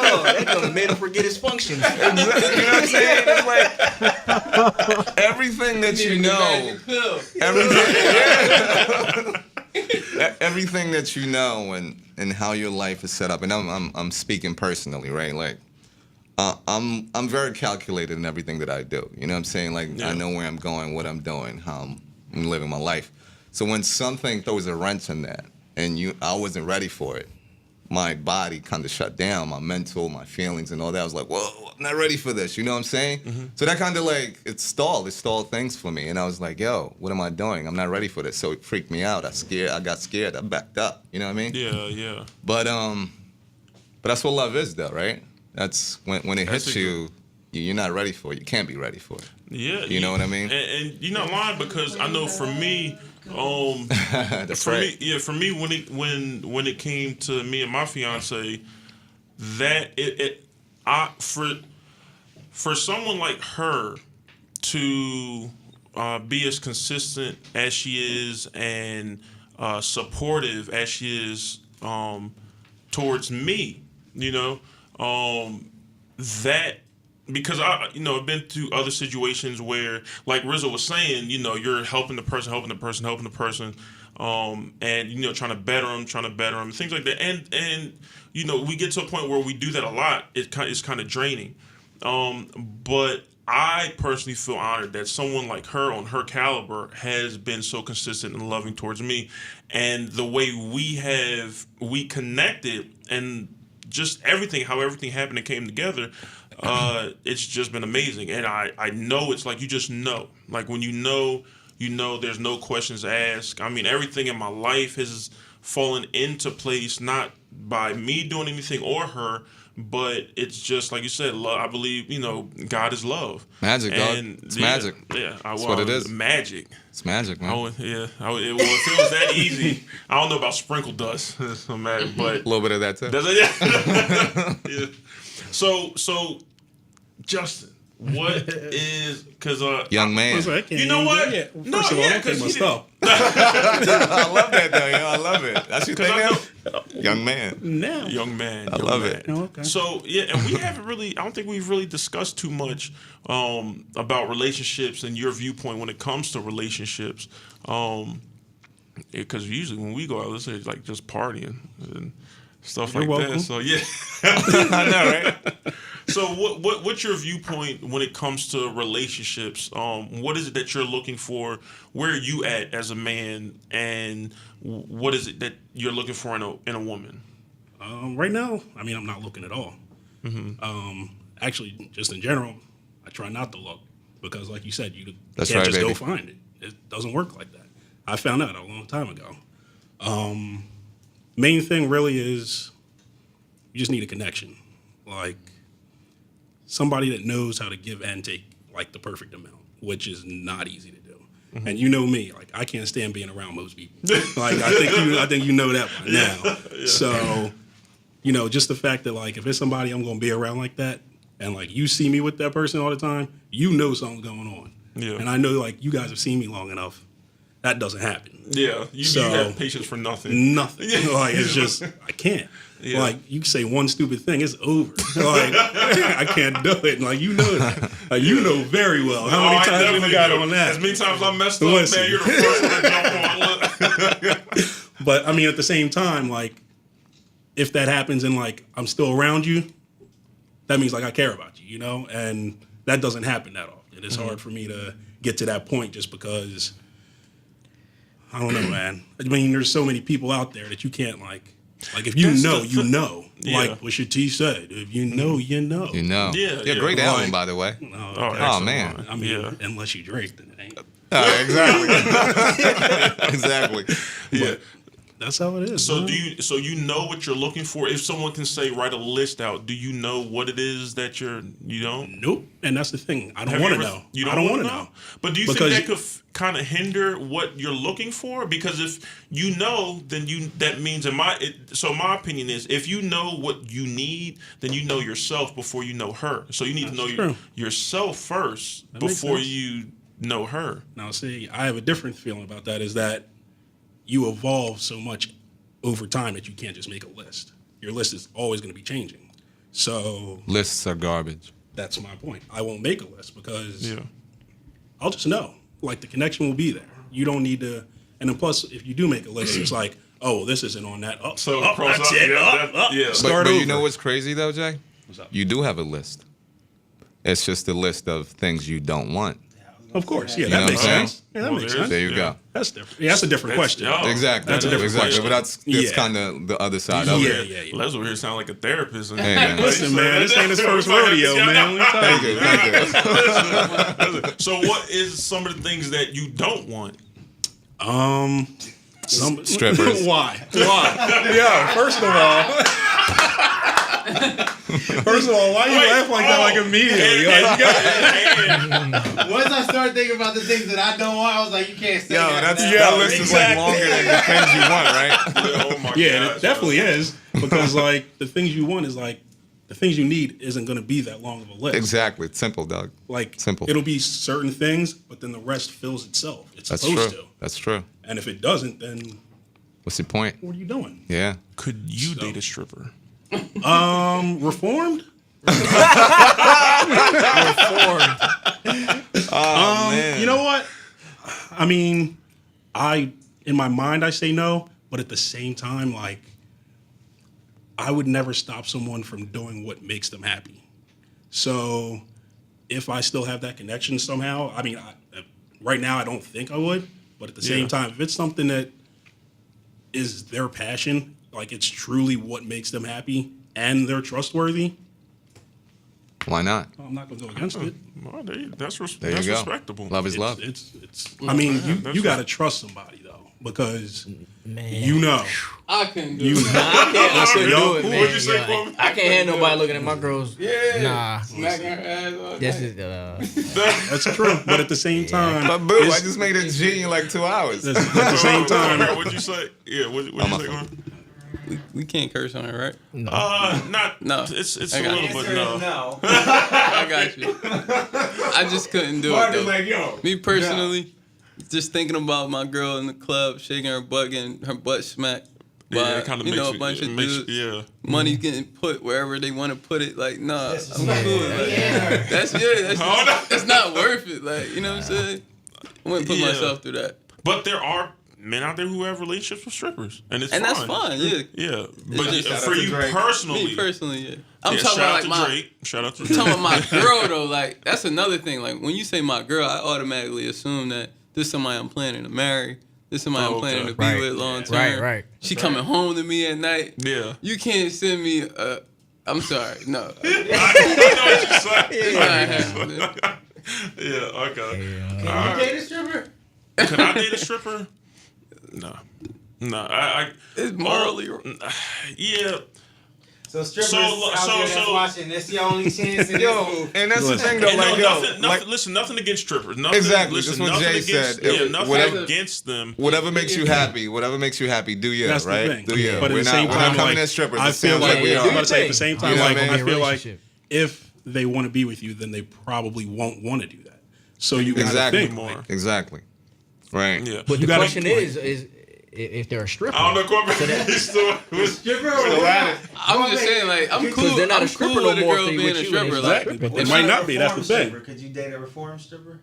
Oh, that done made him forget his functions. You know what I'm saying? It's like everything that you know, everything that you know, and how your life is set up. And I'm speaking personally, right? Like I'm very calculated in everything that I do. You know what I'm saying? Like I know where I'm going, what I'm doing, how I'm living my life. So when something throws a wrench in that, and I wasn't ready for it, my body kind of shut down, my mental, my feelings, and all that. I was like, whoa, I'm not ready for this. You know what I'm saying? Mm-hmm. So that kind of like, it stalled things for me. And I was like, yo, what am I doing? I'm not ready for this. So it freaked me out. I got scared. I backed up. You know what I mean? Yeah, yeah. But that's what love is, though, right? That's when it hits you, you're not ready for it. You can't be ready for it. Yeah. You know what I mean? And you're not lying, because I know for me, That's for right. me, when it came to me and my fiance, that for someone like her to be as consistent as she is and supportive as she is towards me, you know, that. Because I've been through other situations where, like Rizzo was saying, you're helping the person, and trying to better them, things like that, and we get to a point where we do that a lot. It's kind of draining, but I personally feel honored that someone like her on her caliber has been so consistent and loving towards me, and the way we connected, and just how everything happened and came together. It's just been amazing, and I know it's like you just know. Like when you know, there's no questions asked. I mean, everything in my life has fallen into place, not by me doing anything or her, but it's just like you said. Love, I believe God is love. Magic, dog. And It's magic. Yeah, That's what it is. Magic. It's magic, man. Well, if it was that easy, I don't know about sprinkle dust, but A little bit of that too. does it? Yeah. Yeah. So, Justin, what is because Young man. I can't You know even what? do it. No, First of all, yeah, don't take 'cause my he stuff. I love that though, yo. I love it. That's your thing I now? Young man. Now. young man. I love it. Oh, okay. So yeah, and we haven't really. I don't think we've really discussed too much about relationships and your viewpoint when it comes to relationships. Because usually when we go out, let's say like just partying and stuff You're like welcome. that. So yeah, I know, right? So what's your viewpoint when it comes to relationships? What is it that you're looking for? Where are you at as a man, and what is it that you're looking for in a woman? Right now, I mean, I'm not looking at all. Actually, just in general, I try not to look because, like you said, you That's can't right, just baby. go find it. It doesn't work like that. I found out a long time ago. Main thing really is you just need a connection, like somebody that knows how to give and take like the perfect amount, which is not easy to do. And you know me, like I can't stand being around most people. Like I think you know that by now. Yeah. So, you know, just the fact that like if it's somebody I'm gonna be around like that, and like you see me with that person all the time, you know something's going on. Yeah. And I know like you guys have seen me long enough. That doesn't happen. Yeah, you So- have patience for nothing. Nothing. Like it's just I can't. Yeah. Like you say one stupid thing, it's over. Like I can't do it. Like you know that. Like you know very well. How many I times you definitely got do. on that? As many times I messed up, Listen. man, you're the first one to jump on. But I mean, at the same time, like if that happens and like I'm still around you, that means like I care about you, you know, and that doesn't happen that often. It's hard for me to get to that point just because I don't know, man. I mean, there's so many people out there that you can't like if you That's know, the you thi- know. Yeah. Like Pusha T said, if you know, you know. You know. Yeah, yeah. Great Like- album, by the way. Oh, excellent. man. I mean, Yeah. unless you Drake, then it ain't. Exactly. Exactly. Yeah. That's how it is. So man. do you know what you're looking for? If someone can say write a list out, do you know what it is that you don't? Nope. And that's the thing. I don't Have want you to ever- know. You I don't don't want want to to know. But do you Because- think that could kind of hinder what you're looking for? Because if you know, then that means my opinion is if you know what you need, then you know yourself before you know her. So you need to know true. yourself first That makes before sense. you know her. Now, see, I have a different feeling about that. Is that you evolve so much over time that you can't just make a list. Your list is always going to be changing. So Lists are garbage. that's my point. I won't make a list because Yeah. I'll just know. Like the connection will be there. You don't need to. And then plus, if you do make a list, it's like, oh, this isn't on that. Oh, So oh, cross that's out, it. yeah, Oh, that- oh. yeah. But, Start but over. you know what's crazy though, Jay? What's up? You do have a list. It's just a list of things you don't want. Of course, yeah, You know that what makes I'm saying? sense. Yeah, that Well, makes there is- sense. There you Yeah. go. That's different. Yeah, that's a different question. yeah. Exactly. That's a different exactly. question. But that's Yeah. kind of the other side of Yeah, it. yeah, yeah. Les over here sound like a therapist. Hey, man. Listen, man, this ain't his first rodeo, man. Let me tell Thank you. you. Thank you. So what is some of the things that you don't want? Strippers. Why? Yeah, first of all. Why you laugh like that like immediately? Like, you got- Once I started thinking about the things that I don't want, I was like, you can't say Yo, that. that list is like longer than the things you want, right? Oh my yeah, gosh. it definitely is. Because like the things you want is like the things you need isn't gonna be that long of a list. Exactly. It's simple, Doug. Like Simple. it'll be certain things, but then the rest fills itself. It's That's supposed true. to. That's true. And if it doesn't, then What's the point? what are you doing? Yeah. Could you date a stripper? Reformed? Man. You know what? I mean, in my mind I say no, but at the same time, like I would never stop someone from doing what makes them happy. So if I still have that connection somehow, I mean, right now I don't think I would, but at the same Yeah. time, if it's something that is their passion, like it's truly what makes them happy and they're trustworthy, Why not? I'm not gonna go against it. Well, that's There that's you go. respectable. Love is love. It's I mean, that's you got to trust somebody though, because Man. you know. I couldn't do You it. know. I couldn't do it, man. What'd you say, Yo, Corley? I can't have nobody looking at my girls. Yeah. Nah. Smacking her ass all This night. is That's true. But at the same time, But boo, I it's- just made it G in like 2 hours. at the same time, What'd you say? Yeah, what'd you say? Corley? We can't curse on it, right? Not. No. It's a I got little you. bit no. I got you. I just couldn't do it, though. Like, yo. Me personally, just thinking about my girl in the club, shaking her butt, getting her butt smacked by, Yeah, it kind of makes a bunch of dudes. Yeah. Money's getting put wherever they want to put it. Like, nah, I'm cool. Like, that's not worth it. Like, you know what I'm saying? I wouldn't put myself through that. But there are men out there who have relationships with strippers, and it's And fine. that's fine, yeah. Yeah, but just- for you personally, Me personally, yeah. I'm yeah, talking shout about out like to my. Drake. Shout out to I'm Drake. talking about my girl though. Like that's another thing. Like when you say my girl, I automatically assume that this is somebody I'm planning to marry. This is somebody I'm planning to be Right. with long term. Right. She coming home to me at night. Yeah. You can't send me. I'm sorry. No. I know what you're saying. It's not happening. Yeah. Okay. Can you date a stripper? Can I date a stripper? No. I It's morally. yeah. So strippers So- out there that's so- watching, that's your only chance. Yo, and that's the thing though. And Like, nothing, listen, nothing against strippers. Nothing, Exactly, Listen, that's what nothing Jay against, said. Yeah, It- nothing whatever- against them. whatever makes you happy, do you, That's the right? thing. Do you? But at We're the same not time, coming like, as strippers. I It feel sounds like, like we I'm about are. to say at the same time, You know like, what I mean? I feel like Relationship. if they want to be with you, then they probably won't want to do that. So you got to Exactly. think. more. Exactly. Right. Yeah. But the gotta- question is if they're a stripper. I don't know, Quarmiir. He's still Stripper or what? I'm just saying, like, I'm cool. they're not I'm a stripper cool no with a more girl if they being with a you and they stripper. stripper. Like, But they if might I- not be. That's the thing. Stripper. Could you date a reformed stripper?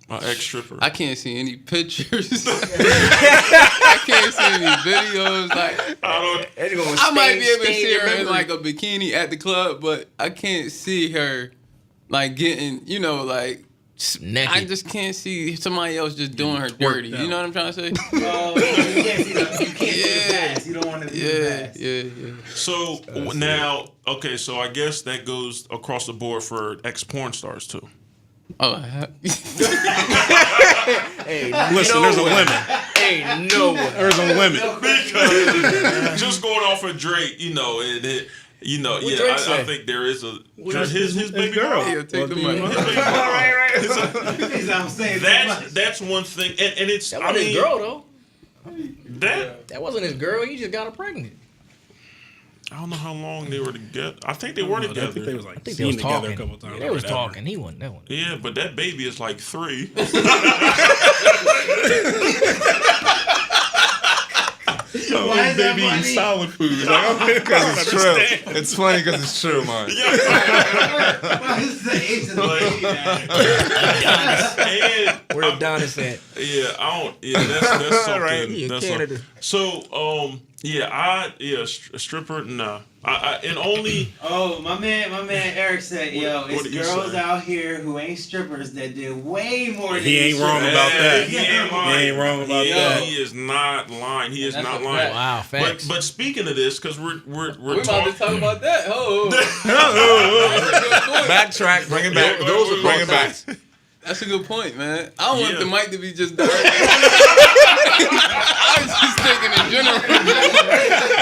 my ex stripper. I can't see any pictures. I can't see any videos. Like, I might be able to see her in like a bikini at the club, but I can't see her like getting, like. Naked. I just can't see somebody else just doing her dirty. You know what I'm trying to say? Oh, you can't see the past. You don't want to see the past. Yeah. So now, okay, so I guess that goes across the board for ex porn stars too. Oh, Listen, there's a limit. Ain't no one. There's a limit. Because just going off of Drake, Drake I say? think there is a his baby girl. girl. yeah, take the money. I'm saying That's one thing, and it's That wasn't his girl though. that That wasn't his girl. He just got her pregnant. I don't know how long they were together. I think they were I together. think they was like I think they seen was together talking. a couple times. They was or whatever. talking. He wasn't that one. Yeah, but that baby is like 3. Oh, baby eating solid food. Because it's true. It's funny because it's true, man. This is the age of the baby. And Where Adonis at? yeah, I don't. Yeah, that's something. Right. He in That's Canada. So, a stripper. Nah, and only. Oh, my man Eric said, yo, What it's did he girls say? out here who ain't strippers that did way more than He ain't these wrong strippers. about that. He ain't lying. He ain't wrong about Yeah, that. He is not lying. He is That's not a lying. fact. Wow, facts. But speaking of this, because we're We're about to talking. talk about that. Oh, Backtrack. Bring it back. Bring it back. that's a good point, man. I don't want Yeah. the mic to be just direct. I was just thinking in general.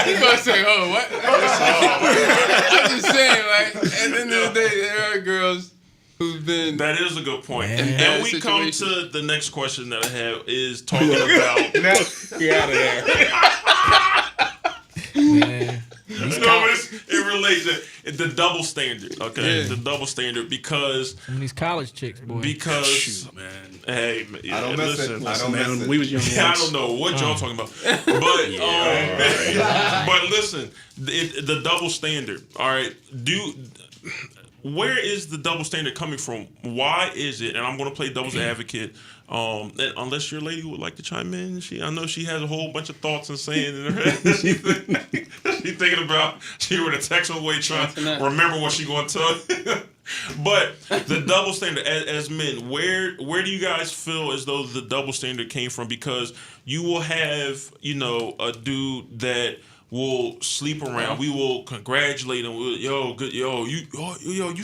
You gonna say, oh, what? I'm just saying, like, at the end of the day, there are girls who've been. That is a good point. Man. And Bad we come situation. to the next question that I have is talking about. Get out of there. Man. It relates to the double standard. Okay, Yeah. the double standard because Some of these college chicks, boy. because Man. hey, I don't miss it. listen. I don't Man, miss it. we was young I once. don't know what y'all talking about, but but listen, the double standard. All right, where is the double standard coming from? Why is it? And I'm going to play devil's advocate. And unless your lady would like to chime in, I know she has a whole bunch of thoughts and saying in her head. She thinking about she would have text away trying to remember what she going to tell. But the double standard as men, where do you guys feel as though the double standard came from? Because you will have a dude that will sleep around. We will congratulate him. You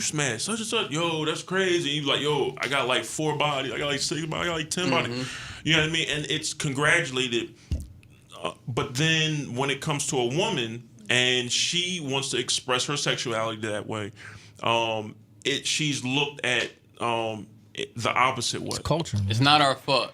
smashed such and such. Yo, that's crazy. You like, yo, I got like 4 bodies. I got like 6 bodies. I got like 10 bodies. You know what I mean? And it's congratulated. But then when it comes to a woman and she wants to express her sexuality that way, she's looked at the opposite way. Culture, man. It's not our fault.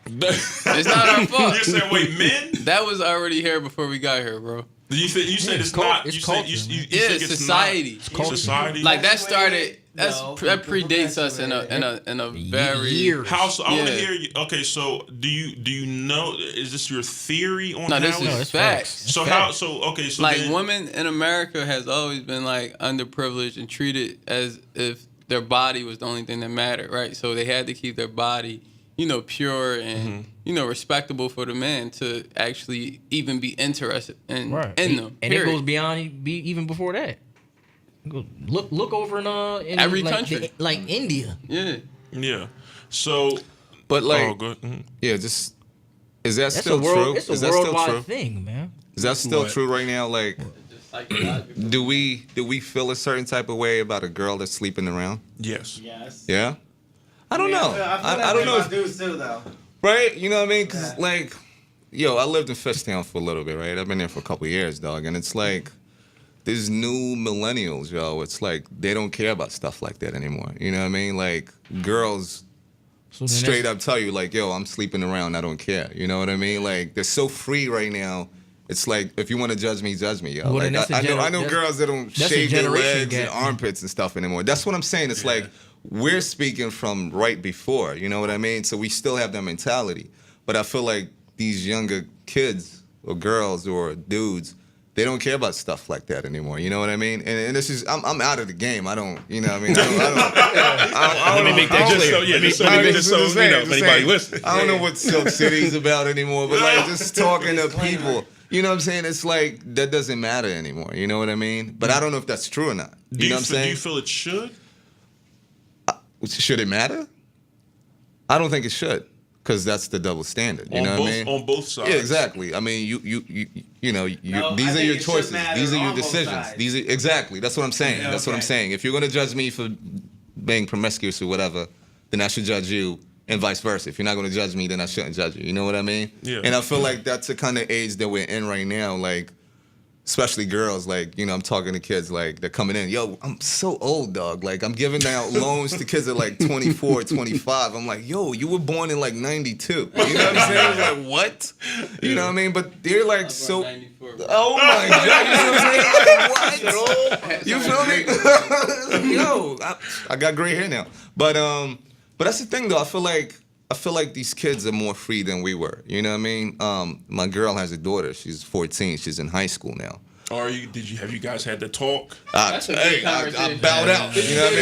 It's not our fault. You said, wait, men? That was already here before we got here, bro. You said it's not. it's You said culture, you man. think it's society. Not society. Like that started. No, That people predates us in a very Years. How? So I want to Yeah. hear you. Okay, so do you know? Is this your theory on No, how? this is it's facts. So how? So okay. So Like then, women in America has always been like underprivileged and treated as if their body was the only thing that mattered, right? So they had to keep their body, pure and respectable for the man to actually even be interested in them. And it period. goes beyond even before that. Look over in Every like, country. like India. Yeah. Yeah. So. But like, Oh, good. Mhm. yeah, just is that That's still a world. true? It's a Is that still true? worldwide thing, man. Is that still What? true right now? Like, do we feel a certain type of way about a girl that's sleeping around? Yes. Yes. Yeah. I don't know. I don't know. If, dudes too, though. right? You know what I mean? Because like, yo, I lived in Fishtown for a little bit, right? I've been there for a couple of years, dog, and it's like. There's new millennials, yo. It's like they don't care about stuff like that anymore. You know what I mean? Like girls So then straight up tell you, like, yo, I'm sleeping around. I don't care. You know what I mean? Like they're so free right now. It's like if you want to judge me, yo. Well, then Like, that's a I know that's- girls that don't that's a shave their generation legs and gap. armpits and stuff anymore. That's what I'm saying. It's like we're speaking from right before. You know what I mean? So we still have that mentality. But I feel like these younger kids or girls or dudes. They don't care about stuff like that anymore. You know what I mean? And this is I'm out of the game. I don't. You know what I mean? Let me make that clear. If anybody listening. I don't know what Silk City's about anymore, but like just talking to people. You know what I'm saying? It's like that doesn't matter anymore. You know what I mean? But I don't know if that's true or not. You know what I'm saying? Do you feel it should? Should it matter? I don't think it should, because that's the double standard. You know what I mean? On both sides. Yeah, exactly. I mean, you No, these I are think your it should choices. matter These are your on both decisions. sides. These are exactly. That's what I'm saying. Yeah, That's what I'm okay. saying. If you're gonna judge me for being promiscuous or whatever, then I should judge you, and vice versa. If you're not gonna judge me, then I shouldn't judge you. You know what I mean? Yeah. And I feel like that's the kind of age that we're in right now. Like, especially girls. Like, I'm talking to kids. Like, they're coming in. Yo, I'm so old, dog. Like, I'm giving out loans to kids at like 24, 25. I'm like, yo, you were born in like 92. You know what I'm saying? Like, what? You know what I mean? But they're like so. Oh my god! You know what I'm saying? Like, what? You feel me? Yo, I got gray hair now. But that's the thing though. I feel like these kids are more free than we were. You know what I mean? My girl has a daughter. She's 14. She's in high school now. Have you guys had the talk? That's a good I conversation. bowed out. You know what I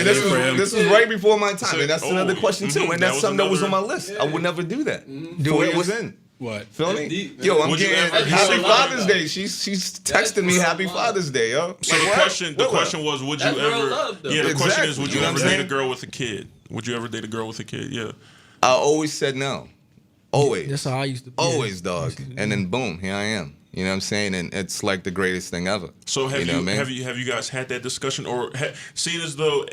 mean? This was right before my time, and that's Oh, another question too. mhm, And that that's was something that was on my another- list. I would never do that. Do 4 it. years in. What? Feel me? deep, Yo, I'm Would you getting ever- Happy That's Father's love. Day. She's texting me Happy Father's Day, yo. So Like, the what? question was, would That's you real ever? love, though. Yeah, the question is, Exactly. would You you know ever what I'm date a saying? girl with a kid? Would you ever date a girl with a kid? Yeah. I always said no. Always. That's how I used to. Always, dog. And then boom, here I am. You know what I'm saying? And it's like the greatest thing ever. So have know what I mean? have you guys had that discussion, or seen as though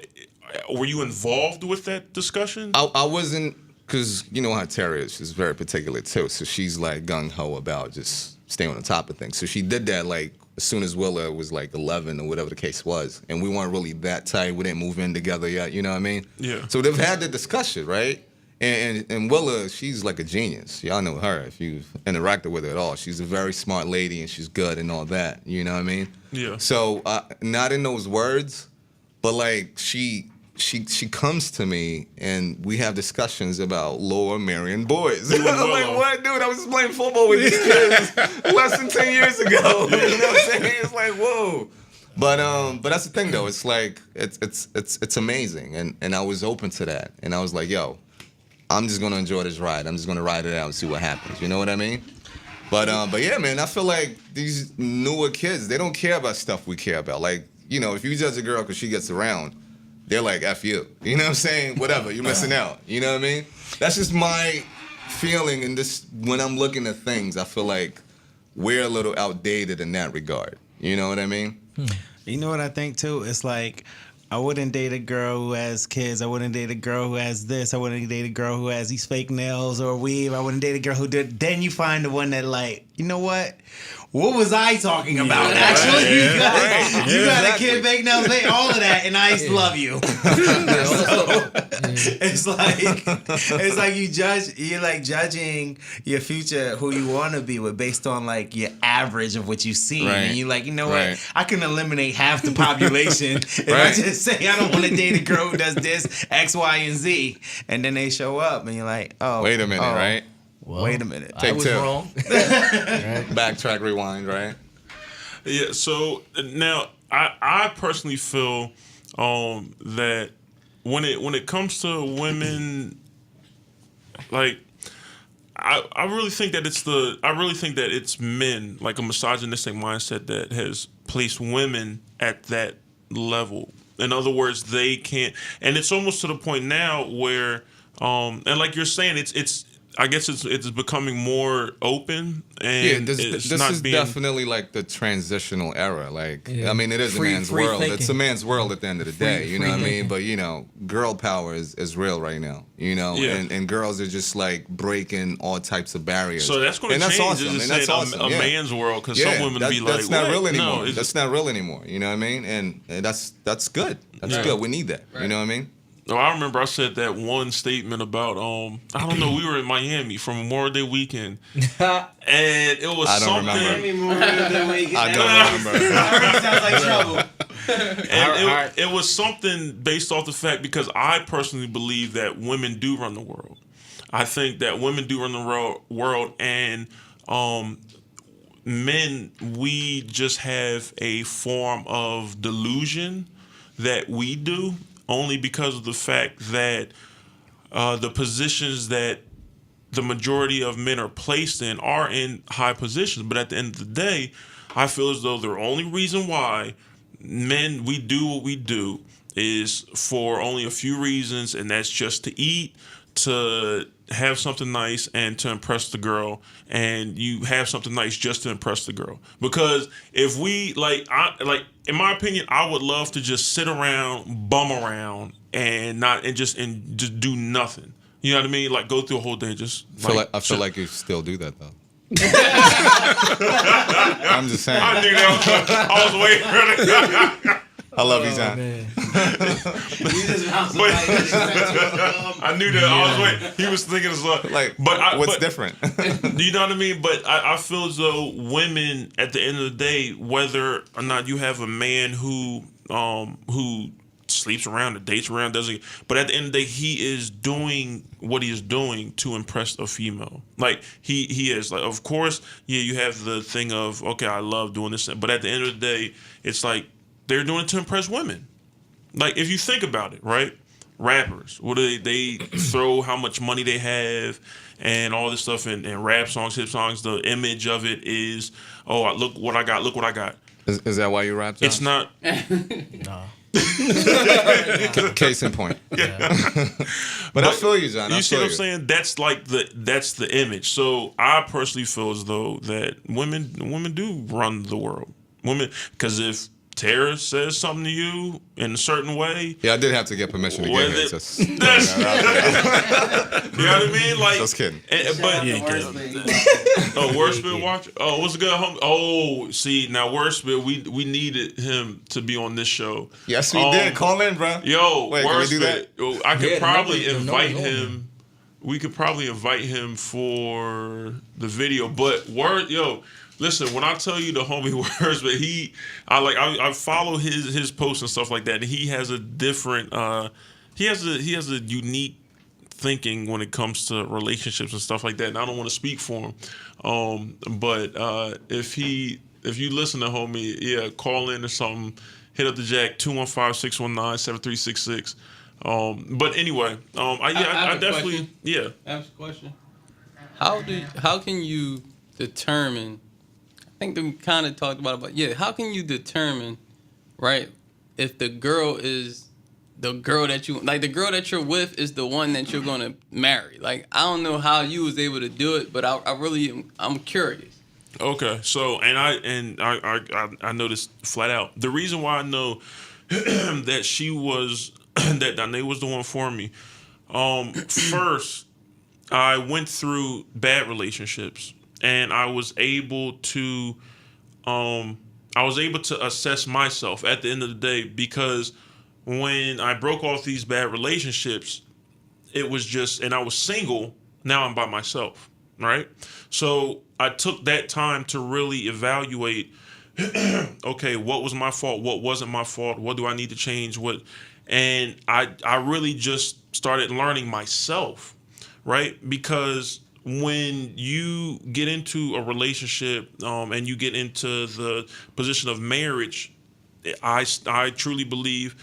were you involved with that discussion? I wasn't, because you know how Terry is. She's very particular too. So she's like gung ho about just staying on top of things. So she did that like as soon as Willa was like 11 or whatever the case was. And we weren't really that tight. We didn't move in together yet. You know what I mean? Yeah. So they've had the discussion, right? And Willa, she's like a genius. Y'all know her if you've interacted with her at all. She's a very smart lady and she's good and all that. You know what I mean? Yeah. So not in those words, but like she comes to me and we have discussions about Lower Marion boys. I'm like, Willow. what, dude? I was just playing football with these kids less than 10 years ago. You know what I'm saying? It's like, whoa. But that's the thing though. It's like it's amazing, and I was open to that, and I was like, yo, I'm just gonna enjoy this ride. I'm just gonna ride it out and see what happens. You know what I mean? But yeah, man, I feel like these newer kids, they don't care about stuff we care about. Like, if you judge a girl because she gets around, they're like, F you. You know what I'm saying? Whatever, you're missing out. You know what I mean? That's just my feeling. And this, when I'm looking at things, I feel like we're a little outdated in that regard. You know what I mean? You know what I think too? It's like I wouldn't date a girl who has kids. I wouldn't date a girl who has this. I wouldn't date a girl who has these fake nails or weave. I wouldn't date a girl who did. Then you find the one that like, you know what? What was I talking about? Actually, you got a kid, fake nails, all of that, and I love you. It's like you're like judging your future, who you want to be with, based on like your average of what you see, Right. and you're like, you know Right. what, I can eliminate half the population if I Right. just say I don't want to date a girl who does this X, Y, and Z, and then they show up, and you're like, oh, Wait a minute, oh, right? Well, Wait a minute. I Take was two. wrong. Backtrack, rewind, right? Yeah. So now, I personally feel that when it comes to women, like I really think that it's men, like a misogynistic mindset that has placed women at that level. In other words, they can't, and it's almost to the point now where, and like you're saying, it's I guess it's becoming more open, and Yeah, this it's this not is being, definitely like the transitional era. Like, Yeah. I mean, it is Free- a man's free world. thinking. It's a man's world at the end of the day. You know free what I mean? thinking. But, you know, girl power is real right now. You know, Yeah. and girls are just like breaking all types of barriers. So that's going And to that's change. awesome. It's And just that's saying awesome. a yeah. man's world, because Yeah, some women be like, that's not "What? real anymore. No, it's- That's not real anymore. You know what I mean? And that's good. That's Yeah. good. We need that. You know what I mean? No, I remember I said that one statement about I don't know, we were in Miami for Memorial Day weekend, and it was I don't something. remember. I don't remember. Sounds like trouble. And it was something based off the fact, because I personally believe that women do run the world. I think that women do run the world, and men, we just have a form of delusion that we do, only because of the fact that the positions that the majority of men are placed in are in high positions. But at the end of the day, I feel as though the only reason why men, we do what we do is for only a few reasons, and that's just to eat, to have something nice, and to impress the girl. And you have something nice just to impress the girl. Because if we in my opinion, I would love to just sit around, bum around, and just do nothing. You know what I mean? Like, go through a whole day just I feel like you still do that though. I'm just saying. I knew that. I was waiting for it. I love you, John. Man. I knew that. I was waiting. He was thinking as well. Like, but what's different? You know what I mean? But I feel as though women, at the end of the day, whether or not you have a man who sleeps around or dates around, but at the end of the day, he is doing what he is doing to impress a female. Like, he is, like, of course, yeah, you have the thing of, okay, I love doing this, but at the end of the day, it's like they're doing it to impress women. Like, if you think about it, right? Rappers, what do they throw how much money they have and all this stuff, and rap songs, hip songs. The image of it is, oh, look what I got. Is that why you rap, John? It's not. No. Case in point. But I feel you, John. You see what I'm saying? That's like that's the image. So I personally feel as though that women do run the world. Women, because if Tara says something to you in a certain way, Yeah, I did have to get permission to Whether- get here. Just, you know what I mean? Like, just kidding. But Worstbit watch. Oh, what's good, homie? Oh, see now, Worstbit, we needed him to be on this show. Yes, we did. Call in, bro. Yo, Wait, can we do that? Worstbit, I could Yeah, probably the number's invite on there. him. We could probably invite him for the video, but listen, when I tell you the homie Worstbit, I follow his posts and stuff like that, and he has a different he has a unique thinking when it comes to relationships and stuff like that. And I don't want to speak for him, but if you listen to homie, yeah, call in or something, hit up the jack 215-619-7366. But anyway, I have a definitely question. yeah. Ask a question. How can you determine? I think we kind of talked about it, but yeah, how can you determine, right, if the girl is the girl that you're with is the one that you're gonna marry? Like, I don't know how you was able to do it, but I'm curious. Okay, so I know this flat out. The reason why I know that she was that Danae was the one for me. First, I went through bad relationships, and I was able to assess myself at the end of the day, because when I broke off these bad relationships, it was just, and I was single. Now I'm by myself, right? So I took that time to really evaluate. Okay, what was my fault? What wasn't my fault? What do I need to change? And I really just started learning myself, right? Because when you get into a relationship and you get into the position of marriage, I truly believe,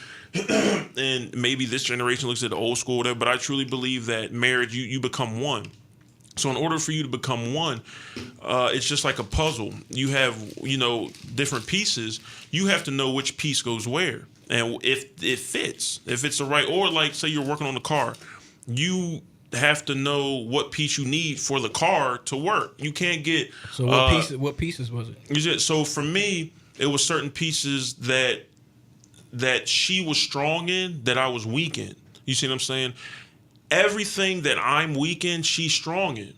and maybe this generation looks at the old school, whatever, but I truly believe that marriage, you become one. So in order for you to become one, it's just like a puzzle. You have, different pieces. You have to know which piece goes where. And if it fits, if it's the right, or like say you're working on the car, you have to know what piece you need for the car to work. You can't get. So what pieces was it? So for me, it was certain pieces that she was strong in that I was weak in. You see what I'm saying? Everything that I'm weak in, she's strong in.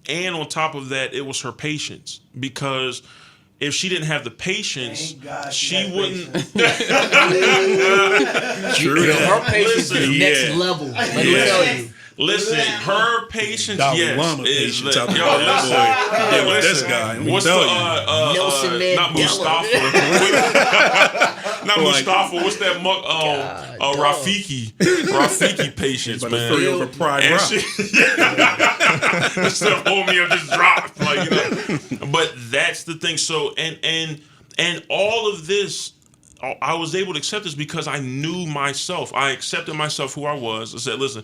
And on top of that, it was her patience. Because if she didn't have the patience, she wouldn't. True. Her patience is next level. Let me tell you. Listen, her patience, Dalai yes, Lama is patience like, out yo, there. listen, Boy, deal with listen, this guy. Let me what's tell the Nelson not Mandela. Mustafa, not Like- Mustafa. What's that? Rafiki patience, About to man. throw you over Pride And Rock. she, instead of holding me up, just dropped, But that's the thing. So and all of this, I was able to accept this because I knew myself. I accepted myself who I was. I said, listen,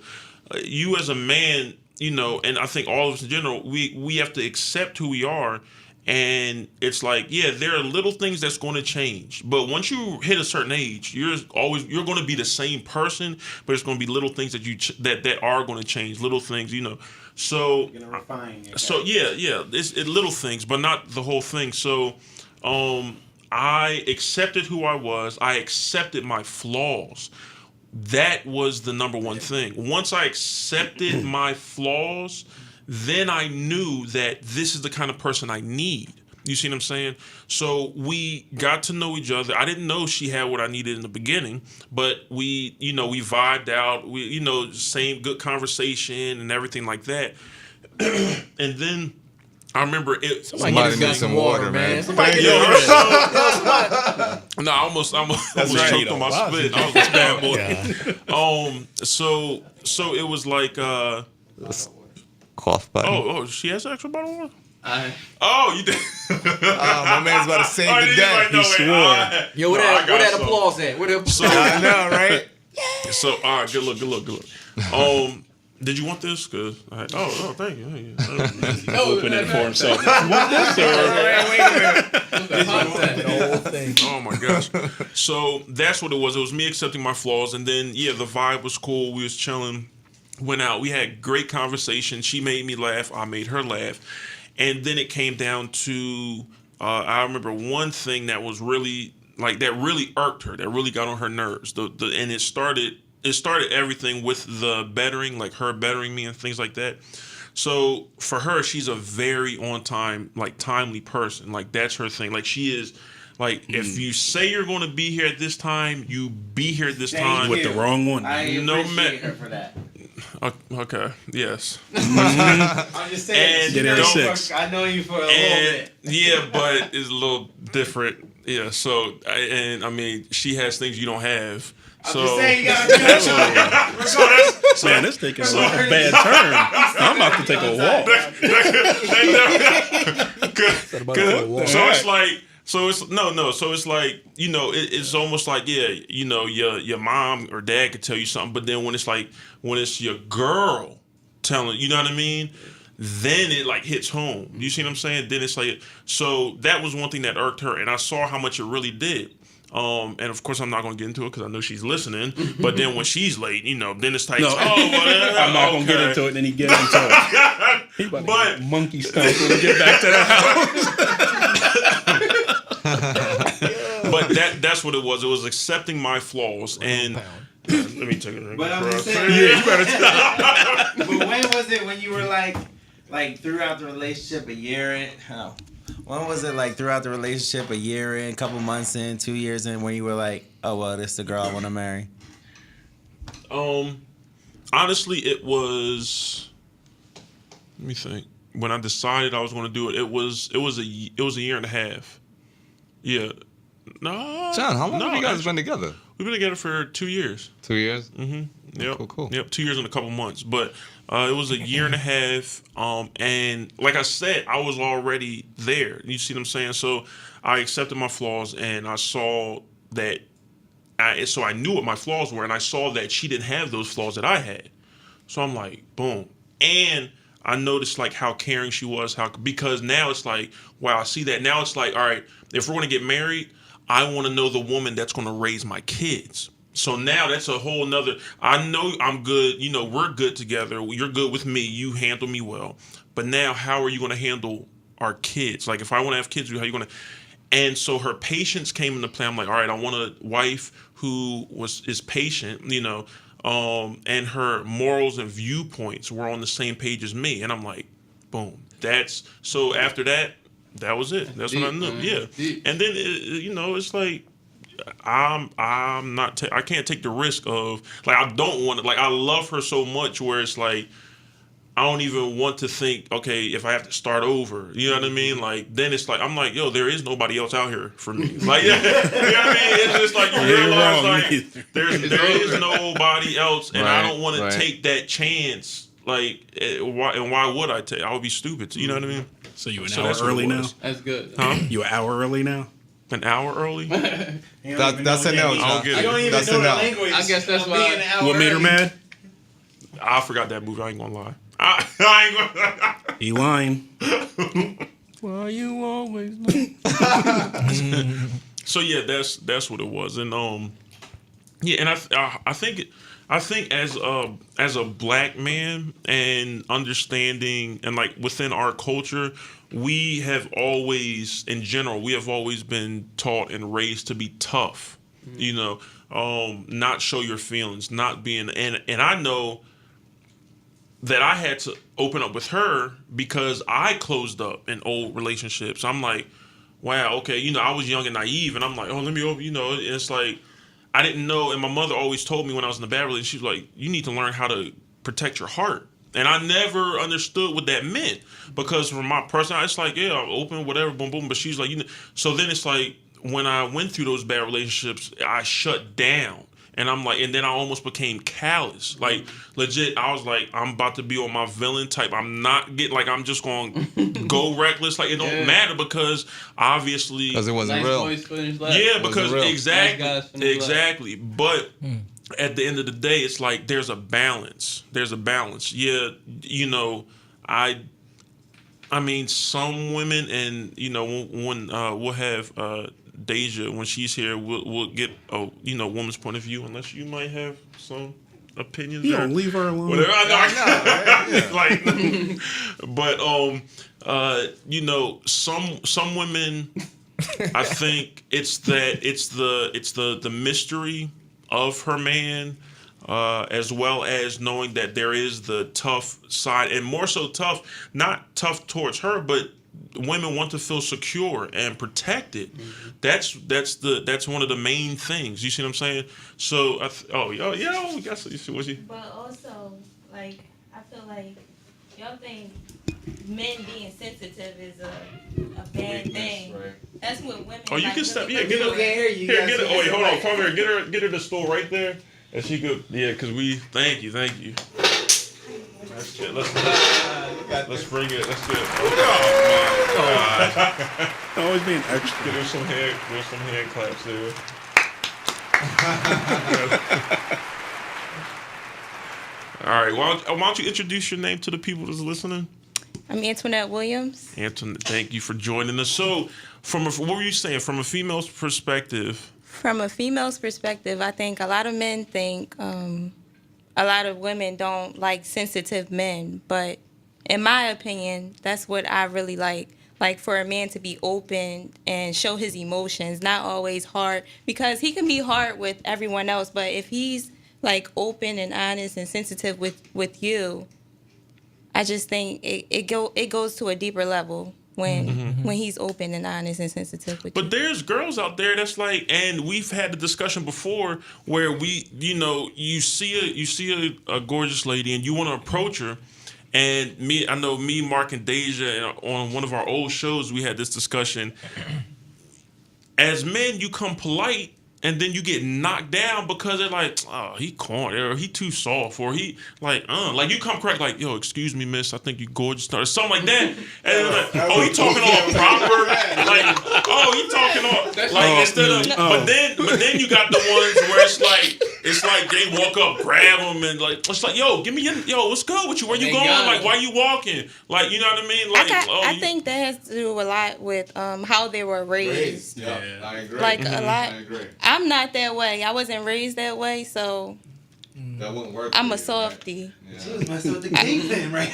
you as a man, and I think all of us in general, we have to accept who we are. And it's like, yeah, there are little things that's going to change. But once you hit a certain age, you're going to be the same person, but it's going to be little things that that are going to change. Little things, So, You're gonna refine your so yeah, it's little things, but not the whole thing. So, I accepted who I was. I accepted my flaws. That was the number one thing. Once I accepted my flaws, then I knew that this is the kind of person I need. You see what I'm saying? So we got to know each other. I didn't know she had what I needed in the beginning, but we vibed out. We, same good conversation and everything like that. And then I remember it. Somebody get this guy some water, man. Somebody get No, I almost right. choked on my Wow, spit. I was bad boy. So it was like, Cough button. oh, she has an extra bottle of water? You did. My man's about to save the he's day. like, no, He wait, swore. Yo, where I got that some. applause at? Where the So, I know, right? so all right, good look. Did you want this? Cause thank you. Open it for himself. the whole thing? Oh my gosh. So that's what it was. It was me accepting my flaws, and then the vibe was cool. We was chilling, went out. We had great conversation. She made me laugh. I made her laugh, and then it came down to I remember one thing that was really that really irked her. That really got on her nerves. And it started everything with the bettering, like her bettering me and things like that. So for her, she's a very on time, timely person. Like that's her thing. Like she is, if you say you're going to be here at this time, you be here at this time. With the wrong one. I No appreciate man- her for that. Okay. Yes. I'm just saying. And Get her don't- 6. I know you for a little And bit. yeah, but it's a little different. Yeah. So she has things you don't have. I'm just saying you gotta do that. So that's Man, it's taking a bad turn. I'm about to take a walk. So it's like, so it's like, it's almost like, your mom or dad could tell you something, but then when it's your girl telling, you know what I mean? Then it hits home. You see what I'm saying? Then it's like, so that was one thing that irked her, and I saw how much it really did. And of course I'm not gonna get into it because I know she's listening. But then when she's late, then it's like, No. whatever. I'm not going to get into it, then he get into it. He about to get monkey stomp when we get back to the house. But that's what it was. It was accepting my flaws. And let me take it. But I'm just saying. Yeah, you better stop. But when was it when you were like throughout the relationship a year in? When was it throughout the relationship, a year in, couple months in, 2 years in, when you were like, oh well, this is the girl I want to marry? honestly, it was. Let me think. When I decided I was going to do it, it was a year and a half. Yeah. No. John, how long no, have you guys actually, been together? We've been together for 2 years. 2 years? Mm-hmm. Yep. Cool. Yep. 2 years and a couple months, but it was a year and a half. And like I said, I was already there. You see what I'm saying? So I accepted my flaws, and I saw that. So I knew what my flaws were, and I saw that she didn't have those flaws that I had. So I'm like, boom. And I noticed like how caring she was, because now it's like, wow, I see that. Now it's like, all right, if we're gonna get married, I want to know the woman that's gonna raise my kids. So now that's a whole nother. I know I'm good. You know, we're good together. You're good with me. You handle me well. But now, how are you gonna handle our kids? Like, if I want to have kids, how are you gonna? And so her patience came into play. I'm like, all right, I want a wife who is patient, you know, and her morals and viewpoints were on the same page as me. And I'm like, boom. So after that, that was it. That's what I knew. Yeah. And then, you know, it's like, I'm not, I can't take the risk of, like, I don't want to, like, I love her so much where it's like, I don't even want to think, okay, if I have to start over, you know what I mean? Like, then it's like, I'm like, yo, there is nobody else out here for me. Like, you know what I mean? It's just like, you realize, like, there is nobody else, and I don't want to take that chance. Like, why would I take? I would be stupid. You know what I mean? So you an hour early now? That's good. Huh? You an hour early now? An hour early? That's an L, I don't John. get I don't it. even That's know the enough. language. I guess that's of why- being an hour What made her early. mad? I forgot that movie. I ain't gonna lie. I ain't gonna. He lying. Why you always lying? So yeah, that's what it was, and yeah, and I think as a black man and understanding and like within our culture, we have always, in general, we have always been taught and raised to be tough, you know, not show your feelings, not being, and I know that I had to open up with her because I closed up in old relationships. I'm like, wow, okay, you know, I was young and naive, and I'm like, oh, let me open, you know, and it's like, I didn't know, and my mother always told me when I was in a bad relationship, she was like, you need to learn how to protect your heart. And I never understood what that meant, because from my person, it's like, yeah, I'm open, whatever, boom, boom, but she's like, you know, so then it's like, when I went through those bad relationships, I shut down. And I'm like, and then I almost became callous. Like, legit, I was like, I'm about to be on my villain type. I'm not getting, like, I'm just going to go reckless. Like, it don't matter because obviously. Because it wasn't Nice real. boys finish last. Yeah, because real. exactly. Nice guys finish last. Exactly. But at the end of the day, it's like there's a balance. There's a balance. Yeah, you know, I mean, some women, and, you know, when we'll have Deja, when she's here, we'll get a, you know, woman's point of view, unless you might have some opinions. You or don't leave her alone. whatever. I know. Like, but you know, some women, I think it's the mystery of her man, as well as knowing that there is the tough side, and more so tough, not tough towards her, but women want to feel secure and protected. That's one of the main things. You see what I'm saying? So we got some. What's he? But also, like, I feel like y'all think men being sensitive is a bad thing. Right. That's what women. Oh, you like, can step. really Yeah, get her. look for. Can't hear you. Here, get her. Oh wait, hold on. Come here. Get her the stool right there, and she could. Yeah, because we. Thank you. That's good. Let's bring it. That's good. Oh my God. Always being extra. Give her some hand claps there. All right. Why don't you introduce your name to the people that's listening? I'm Antoinette Williams. Antoinette, thank you for joining us. So, what were you saying? From a female's perspective. From a female's perspective, I think a lot of men think a lot of women don't like sensitive men, but in my opinion, that's what I really like. Like, for a man to be open and show his emotions, not always hard, because he can be hard with everyone else, but if he's like open and honest and sensitive with you, I just think it goes to a deeper level. when he's open and honest and sensitive with you. But there's girls out there that's like, and we've had the discussion before where you see a gorgeous lady and you want to approach her, and I know Mark and Deja on one of our old shows we had this discussion. As men, you come polite. And then you get knocked down because they're like, oh, he corny, or he too soft, or he like you come correct, like, yo, excuse me, miss, I think you gorgeous, or something like that. And they're like, oh, he talking all proper, like, oh, he talking all like instead of, but then you got the ones where it's like they walk up, grab them, and like it's like, yo, give me yo, what's good with you? Where you going? Like, why you walking? Like, you know what I mean? Like, I think that has to do a lot with how they were raised. Yeah, I agree. Like a lot. I agree. I'm not that way. I wasn't raised that way, so That wouldn't work. I'm a softie. Yeah. She was messing with the kingpin, right?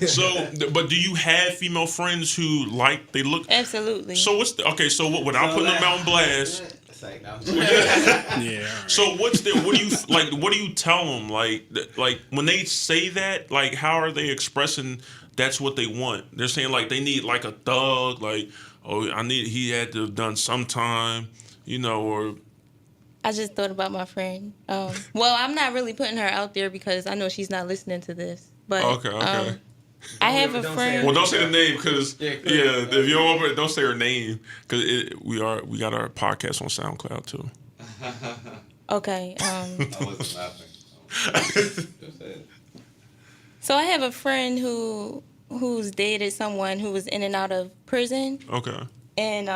So, but do you have female friends who they look? Absolutely. So so without putting them out on blast. Yeah. So what do you tell them? Like when they say that, like how are they expressing that's what they want? They're saying like they need like a thug, like, oh, he had to have done sometime, or. I just thought about my friend. Well, I'm not really putting her out there because I know she's not listening to this. But Okay. I have a friend. Well, don't say the name because if you don't say her name because we got our podcast on SoundCloud too. Okay. I wasn't laughing. So I have a friend who's dated someone who was in and out of prison. Okay. And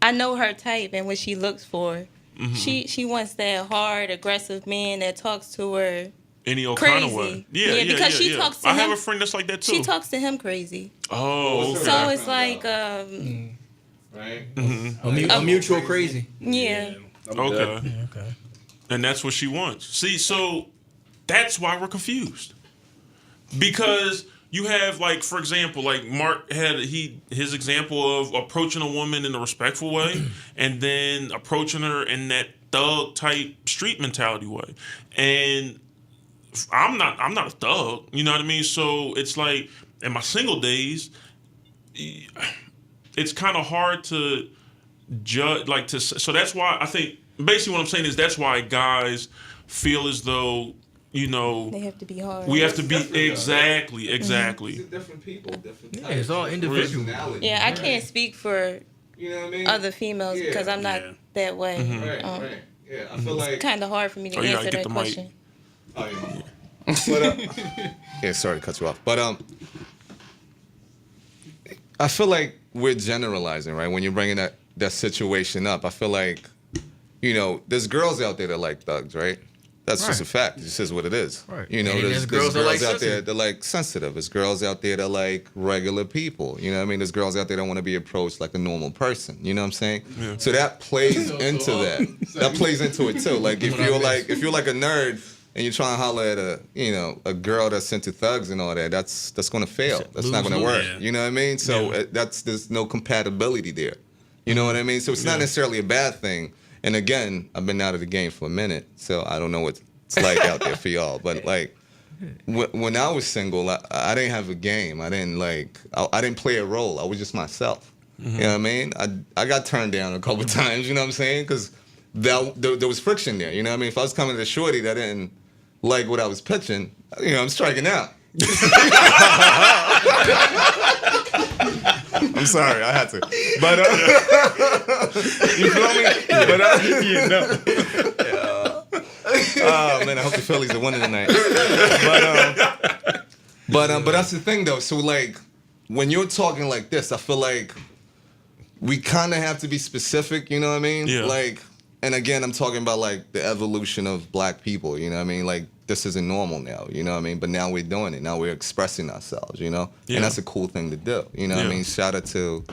I know her type and what she looks for. Mm-hmm. She wants that hard, aggressive man that talks to her any old crazy. kind of way. Yeah, because she talks to I him. have a friend that's like that too. She talks to him crazy. Oh, okay. So it's like right? Mm-hmm. A mutual crazy. Yeah. Okay. Yeah, okay. And that's what she wants. See, so that's why we're confused. Because you have, like, for example, like Mark had his example of approaching a woman in a respectful way and then approaching her in that thug type street mentality way. And I'm not a thug, you know what I mean? So it's like in my single days, it's kind of hard to judge, so that's why I think basically what I'm saying is that's why guys feel as though, they have to be hard. we have to be exactly. These are different people, different types. Yeah, it's all individual. Personality. Yeah, I can't speak for You know what I mean? other females because I'm not that way. Right, right. Yeah, I feel like. It's kind of hard for me to you gotta answer get that the mic. question. Oh, yeah. But, yeah, sorry to cut you off. But I feel like we're generalizing, right? When you're bringing that situation up, I feel like, there's girls out there that like thugs, right? That's just a fact. It just is what it is. Right. You know, And there's there's girls that like out there sensitive. that like sensitive. There's girls out there that like regular people. You know what I mean? There's girls out there that want to be approached like a normal person. You know what I'm saying? Yeah. So that plays into that. That plays into it too. Like if you're like a nerd and you're trying to holler at a girl that's into thugs and all that, that's gonna fail. That's not gonna work. Yeah. You know what I mean? So there's no compatibility there. You know what I mean? So it's not necessarily a bad thing. And again, I've been out of the game for a minute, so I don't know what it's like out there for y'all. But like, when I was single, I didn't have a game. I didn't play a role. I was just myself. Mm-hmm. You know what I mean? I got turned down a couple times. You know what I'm saying? Because there was friction there. You know what I mean? If I was coming to shorty that didn't like what I was pitching, I'm striking out. I'm sorry, I had to. But you feel me? Oh man, I hope the Phillies are winning tonight. But that's the thing though. So like, when you're talking like this, I feel like we kind of have to be specific. You know what I mean? Yeah. Like, and again, I'm talking about like the evolution of black people. You know what I mean? Like, this isn't normal now, you know what I mean? But now we're doing it. Now we're expressing ourselves, you know? Yeah. And that's a cool thing to do, you know what I mean? Shout out to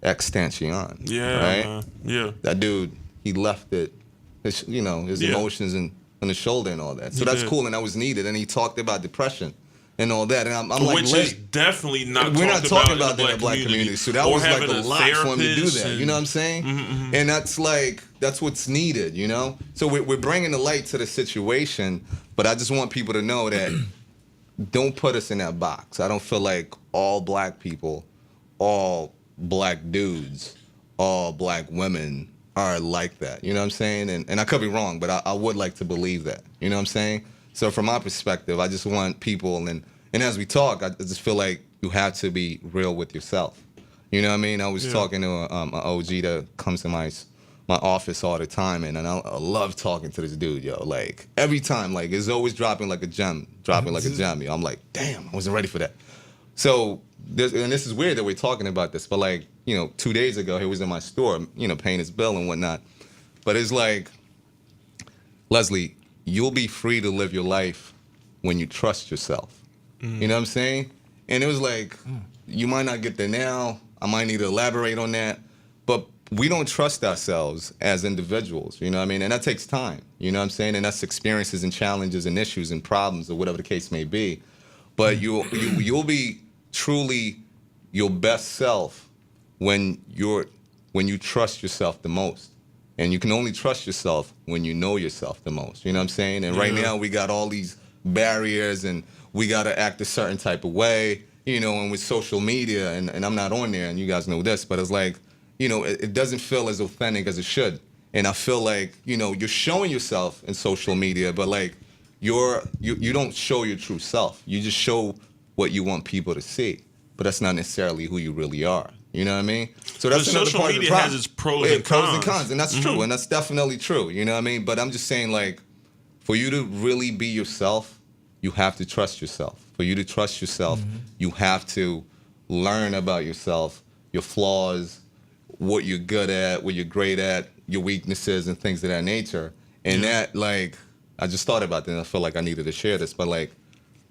Extension. Yeah, right? man. Yeah. That dude, he left it, his emotions on his shoulder and all that. So that's cool, and that was needed. And he talked about depression and all that. And I'm like, which is definitely not we're not talking about that in the black community. community. So that Or was like having a lot for him to do that. and- You know what I'm saying? Mm-hmm. And that's what's needed, you know? So we're bringing the light to the situation, but I just want people to know that don't put us in that box. I don't feel like all black people, all black dudes, all black women are like that. You know what I'm saying? And I could be wrong, but I would like to believe that. You know what I'm saying? So from my perspective, I just want people, and as we talk, I just feel like you have to be real with yourself. You know what I mean? I was talking to an OG that comes to my office all the time, and I love talking to this dude, yo. Like, every time, like, it's always dropping like a gem. Yo. I'm like, damn, I wasn't ready for that. So, and this is weird that we're talking about this, but, like, 2 days ago, he was in my store, paying his bill and whatnot. But it's like, Leslie, you'll be free to live your life when you trust yourself. You know what I'm saying? And it was like, you might not get there now. I might need to elaborate on that. But we don't trust ourselves as individuals, you know what I mean? And that takes time, you know what I'm saying? And that's experiences and challenges and issues and problems or whatever the case may be. But you'll be truly your best self when you trust yourself the most. And you can only trust yourself when you know yourself the most, you know what I'm saying? And right now we got all these barriers and we got to act a certain type of way, and with social media, and I'm not on there, and you guys know this, but it's like, it doesn't feel as authentic as it should. And I feel like, you're showing yourself in social media, but like you don't show your true self. You just show what you want people to see. But that's not necessarily who you really are. You know what I mean? So that's another social part of the media problem. has its pros and cons. Pros and cons, and that's true, and that's definitely true. You know what I mean? But I'm just saying, like, for you to really be yourself, you have to trust yourself. For you to trust yourself, you have to learn about yourself, your flaws, what you're good at, what you're great at, your weaknesses, and things of that nature. And that, like, I just thought about that, and I feel like I needed to share this. But, like,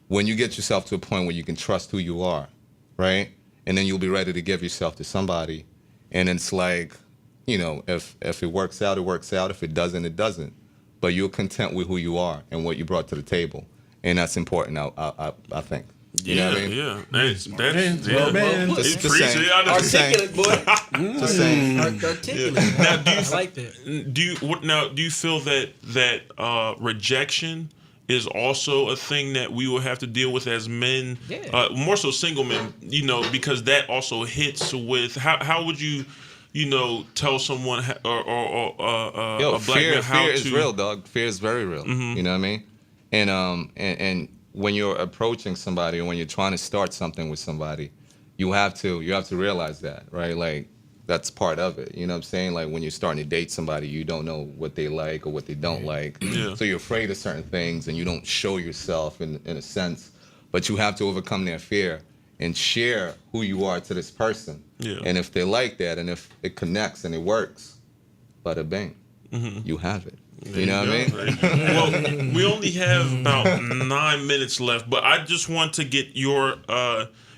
when you get yourself to a point where you can trust who you are, right? And then you'll be ready to give yourself to somebody. And it's like, if it works out, it works out. If it doesn't, it doesn't. But you're content with who you are and what you brought to the table. And that's important, I think. You know what I mean? Yeah. That's Articulate, boy. Just saying. Articulate. Now, I like that. Do you feel that rejection is also a thing that we will have to deal with as men, more so single men, because that also hits with how would you, tell someone or a black man how fear to... is real, dog. Fear is very real. You know what I mean? And when you're approaching somebody or when you're trying to start something with somebody, you have to realize that, right? Like, that's part of it. You know what I'm saying? Like, when you're starting to date somebody, you don't know what they like or what they don't like. Yeah. So you're afraid of certain things and you don't show yourself in a sense. But you have to overcome that fear and share who you are to this person. Yeah. And if they like that and if it connects and it works, bada bing, you have it. You know what I mean? Well, we only have about 9 minutes left, but I just want to get your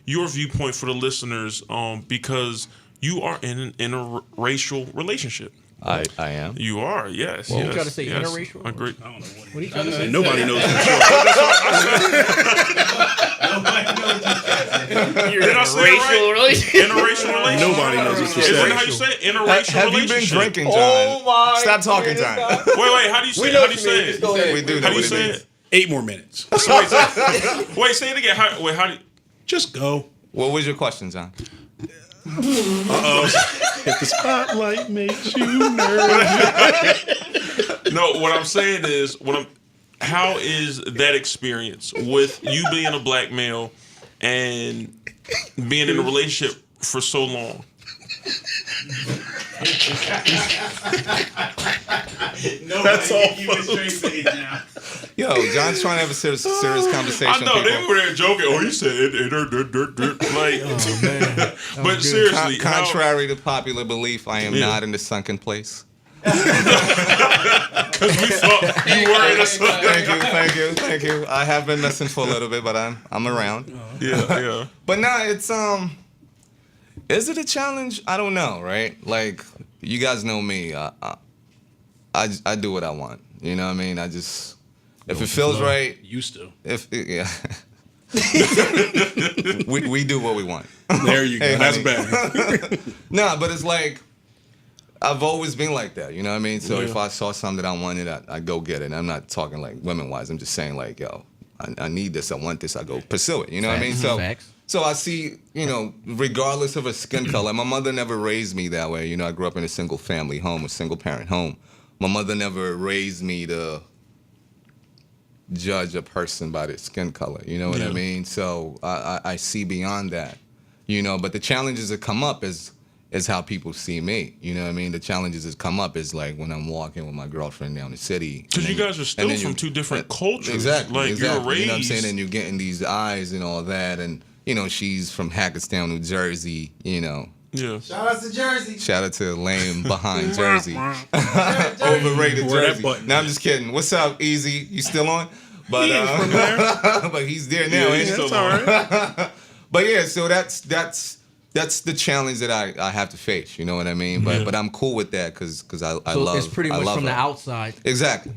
viewpoint for the listeners, because you are in an interracial relationship. I am. You are, yes. Well, yes, you trying to say yes. interracial? Agreed. I don't know what What are you trying to say? Nobody knows for sure. Did I say it right? Interracial relationship. Nobody knows what you Isn't said. that how you say it? Interracial Have you been relationship. drinking, John? my Stop talking, John. Wait, how do you say it? How do you say it? We do know How do you what say it is. it? 8 more minutes. Wait, say it again. How do you... Just go. What was your question, John? If the spotlight makes you nervous. No, what I'm saying is, how is that experience with you being a black male and being in a relationship for so long? That's all. Yo, John's trying to have a serious conversation. I know, people. they were there joking. Oh, he said it. Like, Oh, man. but seriously, Contrary to popular belief, I am not in the sunken place. because we thought you were in a Thank you. I have been missing for a little bit, but I'm around. Yeah. But nah, it's is it a challenge? I don't know, right? Like, you guys know me. I do what I want. You know what I mean? I just, if it feels right. Used to. we do what we want. There you go. Hey, That's honey. better. Nah, but it's like, I've always been like that, you know what I mean? So Yeah. if I saw something that I wanted, I'd go get it. And I'm not talking like women-wise. I'm just saying like, yo, I need this, I want this, I go pursue it. You know what I mean? So Facts. so I see, regardless of her skin color, my mother never raised me that way. I grew up in a single family home, a single parent home. My mother never raised me to judge a person by their skin color. You know what I mean? So I see beyond that. But the challenges that come up is how people see me. You know what I mean? The challenges that come up is like when I'm walking with my girlfriend down the city. Because you guys are still from two different cultures. Exactly. Like, you're raised. You know what I'm saying? And you're getting these eyes and all that. And, she's from Hackettstown, New Jersey, Yeah. Shout out to Jersey. Shout out to Lame behind Jersey. Overrated Where that Jersey. button No, I'm just kidding. What's up, Easy? You still on? But but he's there now. ain't he? That's all right. But yeah, so that's the challenge that I have to face. You know what I mean? But I'm cool with that because I So love. it's pretty I much love from her. the outside. Exactly.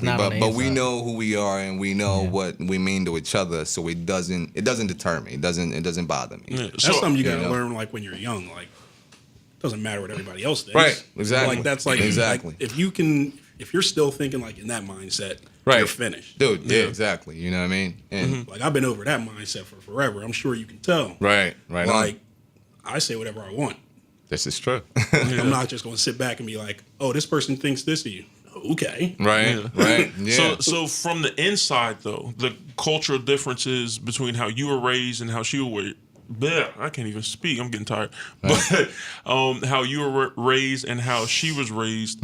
not on the But we inside. know who we are and we know what we mean to each other, so it doesn't deter me. It doesn't bother me. Yeah. That's something you gotta know. learn like when you're young. Like, it doesn't matter what everybody else thinks. Right, exactly. Like that's like Exactly. like, if you're still thinking like in that mindset, Right. you're finished. Dude, yeah, exactly. You know what I mean? And Like I've been over that mindset for forever. I'm sure you can tell. right on. Like I say whatever I want. This is true. I'm not just gonna sit back and be like, oh, this person thinks this of you. Okay. Right. Yeah. So from the inside, though, the cultural differences between how you were raised and how she was. I can't even speak. I'm getting tired. But how you were raised and how she was raised,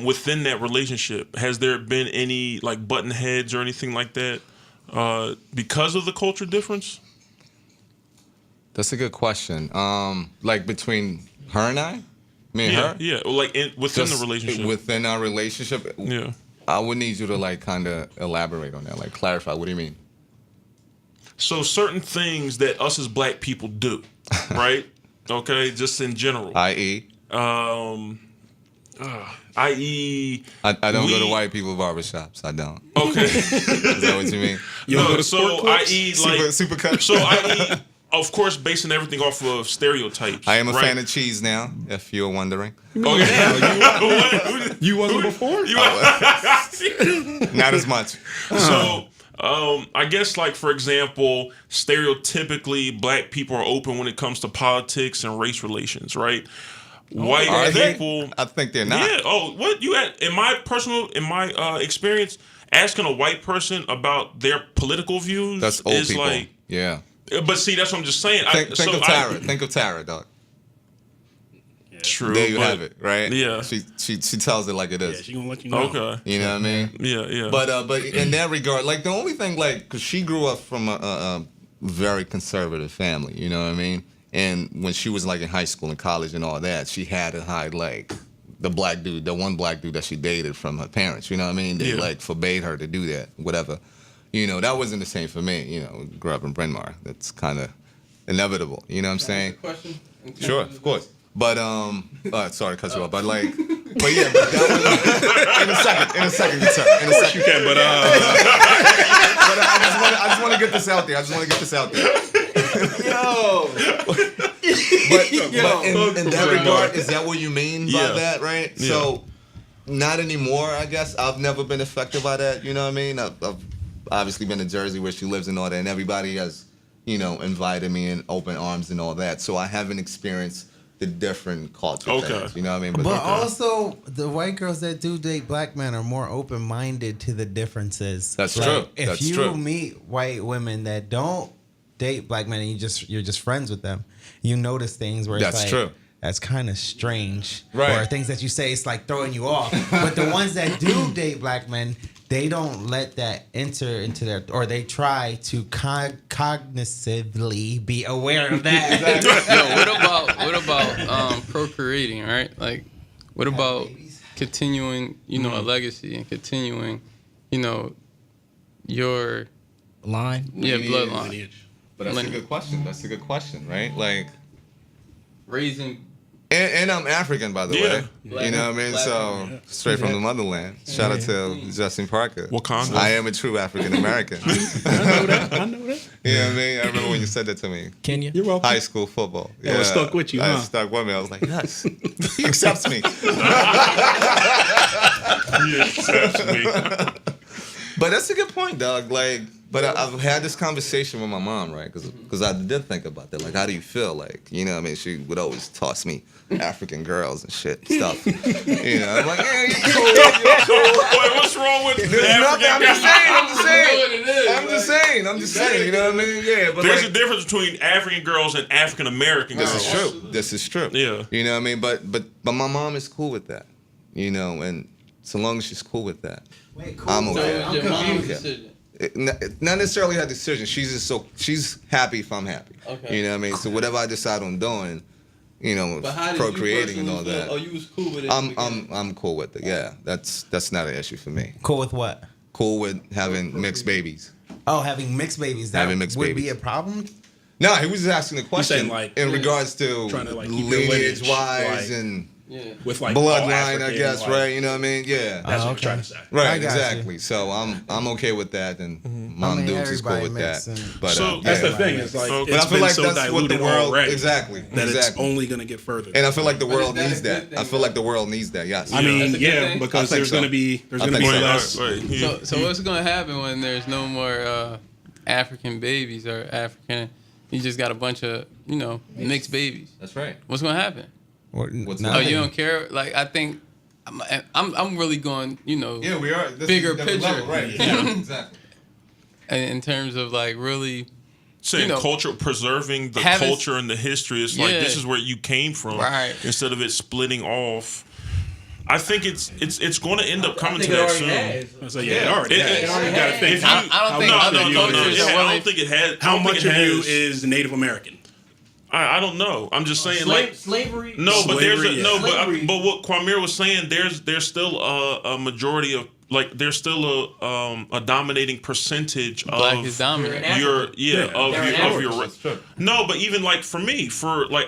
within that relationship, has there been any like button heads or anything like that because of the culture difference? That's a good question. Like between her and I, me and her. Yeah. Well, like within Just the relationship. Within our relationship. Yeah. I would need you to like kind of elaborate on that, like clarify. What do you mean? So certain things that us as black people do, right? Okay, just in general. I.e. I.e. I don't go to white people barbershops. I don't. Okay. Is that what you mean? You don't go No, to sport so clubs? I.e. like Super cut. so I.e. of course basing everything off of stereotypes. I am a right? fan of cheese now, if you're wondering. Okay. You wasn't before? Not as much. So I guess like for example, stereotypically black people are open when it comes to politics and race relations, right? White Are they? people I think they're not. Yeah. Oh, what you at? In my experience, asking a white person about their political views That's old is people. like. Yeah. But see, that's what I'm just saying. Think of Tara. Think of Tara, dog. True. There you but- have it, right? Yeah. She tells it like it Yeah, is. she gonna let you know. Okay. You know what I mean? Yeah. But in that regard, like the only thing, like, because she grew up from a very conservative family, you know what I mean? And when she was like in high school and college and all that, she had to hide like the one black dude that she dated from her parents, you know what I mean? They like forbade her to do that, whatever. That wasn't the same for me, grew up in Bryn Mawr. That's kind of inevitable, you know what I'm saying? Question? Sure, of course. But sorry to cut you off. But that was in a second, good sir. In a second. You can, but But I just want to get this out there. Yo. But in that regard, is that what you mean by Yeah. that, right? Yeah. So, not anymore, I guess. I've never been affected by that, you know what I mean? I've obviously been to Jersey where she lives and all that, and everybody has, invited me in open arms and all that. So I haven't experienced the different culture things, you know what I mean? But also, the white girls that do date black men are more open-minded to the differences. That's Like, true. If That's you true. meet white women that don't date black men and you're just friends with them, you notice things where it's That's like, true. that's kind of strange. Right. Or things that you say, it's like throwing you off. But the ones that do date black men, they don't let that enter into their, or they try to cognitively be aware of that. Yo, what about procreating, right? Like, what about continuing, a legacy and continuing, your Line. bloodline, lineage. But that's a good question. That's a good question, right? Like, raising. and I'm African, by the Yeah. way. You know what I mean? So, straight from the motherland. Shout out to Justin Parker. Wakanda. I am a true African American. I know that. You know what I mean? I remember when you said that to me. Kenya. You're welcome. High school football. Oh, it stuck with you, huh? It stuck with me. I was like, yes. He accepts me. Yeah, But that's a good point, dog. Like, but I've had this conversation with my mom, right? Because I did think about that. Like, how do you feel? Like, you know, what I mean, she would always toss me African girls and shit and stuff. You know, I'm like, yeah, you're cool. Wait, what's wrong with There's nothing. I'm just saying. I'm just saying. You know what I mean? Yeah. But there's a difference between African girls and African American girls. This is true. Yeah. You know what I mean? But my mom is cool with that. You know, and so long as she's cool with that, I'm okay. So your mom's decision. Not necessarily her decision. She's happy if I'm happy. Okay. You know what I mean? So whatever I decide on doing, you know, procreating and all that. Oh, you was cool with it. I'm cool with it. Yeah, that's not an issue for me. Cool with what? Cool with having mixed babies. Oh, having mixed babies. That would be a problem? No, he was just asking the question saying, like, in regards to trying to, like, keep your lineage lineage, wise like, and with like bloodline, I African, guess, like, right? You know what I mean? Yeah. That's what I'm trying to say. Right, exactly. So I'm okay with that, and Mom Dukes is cool with that. But So that's the thing. It's like but it's I feel been like so that's what diluted the world already exactly. it's only gonna get further. And I feel like the world that needs a good that. thing, I feel like the world needs that. Yes. I mean, That's a good thing. because I think there's so. gonna be I think so. less. So what's gonna happen when there's no more African babies or African? You just got a bunch of mixed babies. That's right. What's gonna happen? What's Oh, you don't care? Like I think I'm really going. Yeah, we are. This bigger is the picture, level, right? Yeah, exactly. in terms of like really. Saying culture, preserving the culture and the history. It's like this is where you came from, right? Instead of it splitting off. I think it's going to end up coming to that soon. It already has. I don't think it has. How much of you is Native American? I don't know. I'm just saying, slavery. No, but there's Slavery, but what Quarmiir was saying, there's still a majority of there's still a dominating percentage Black of is dominant. your no, but even like for me,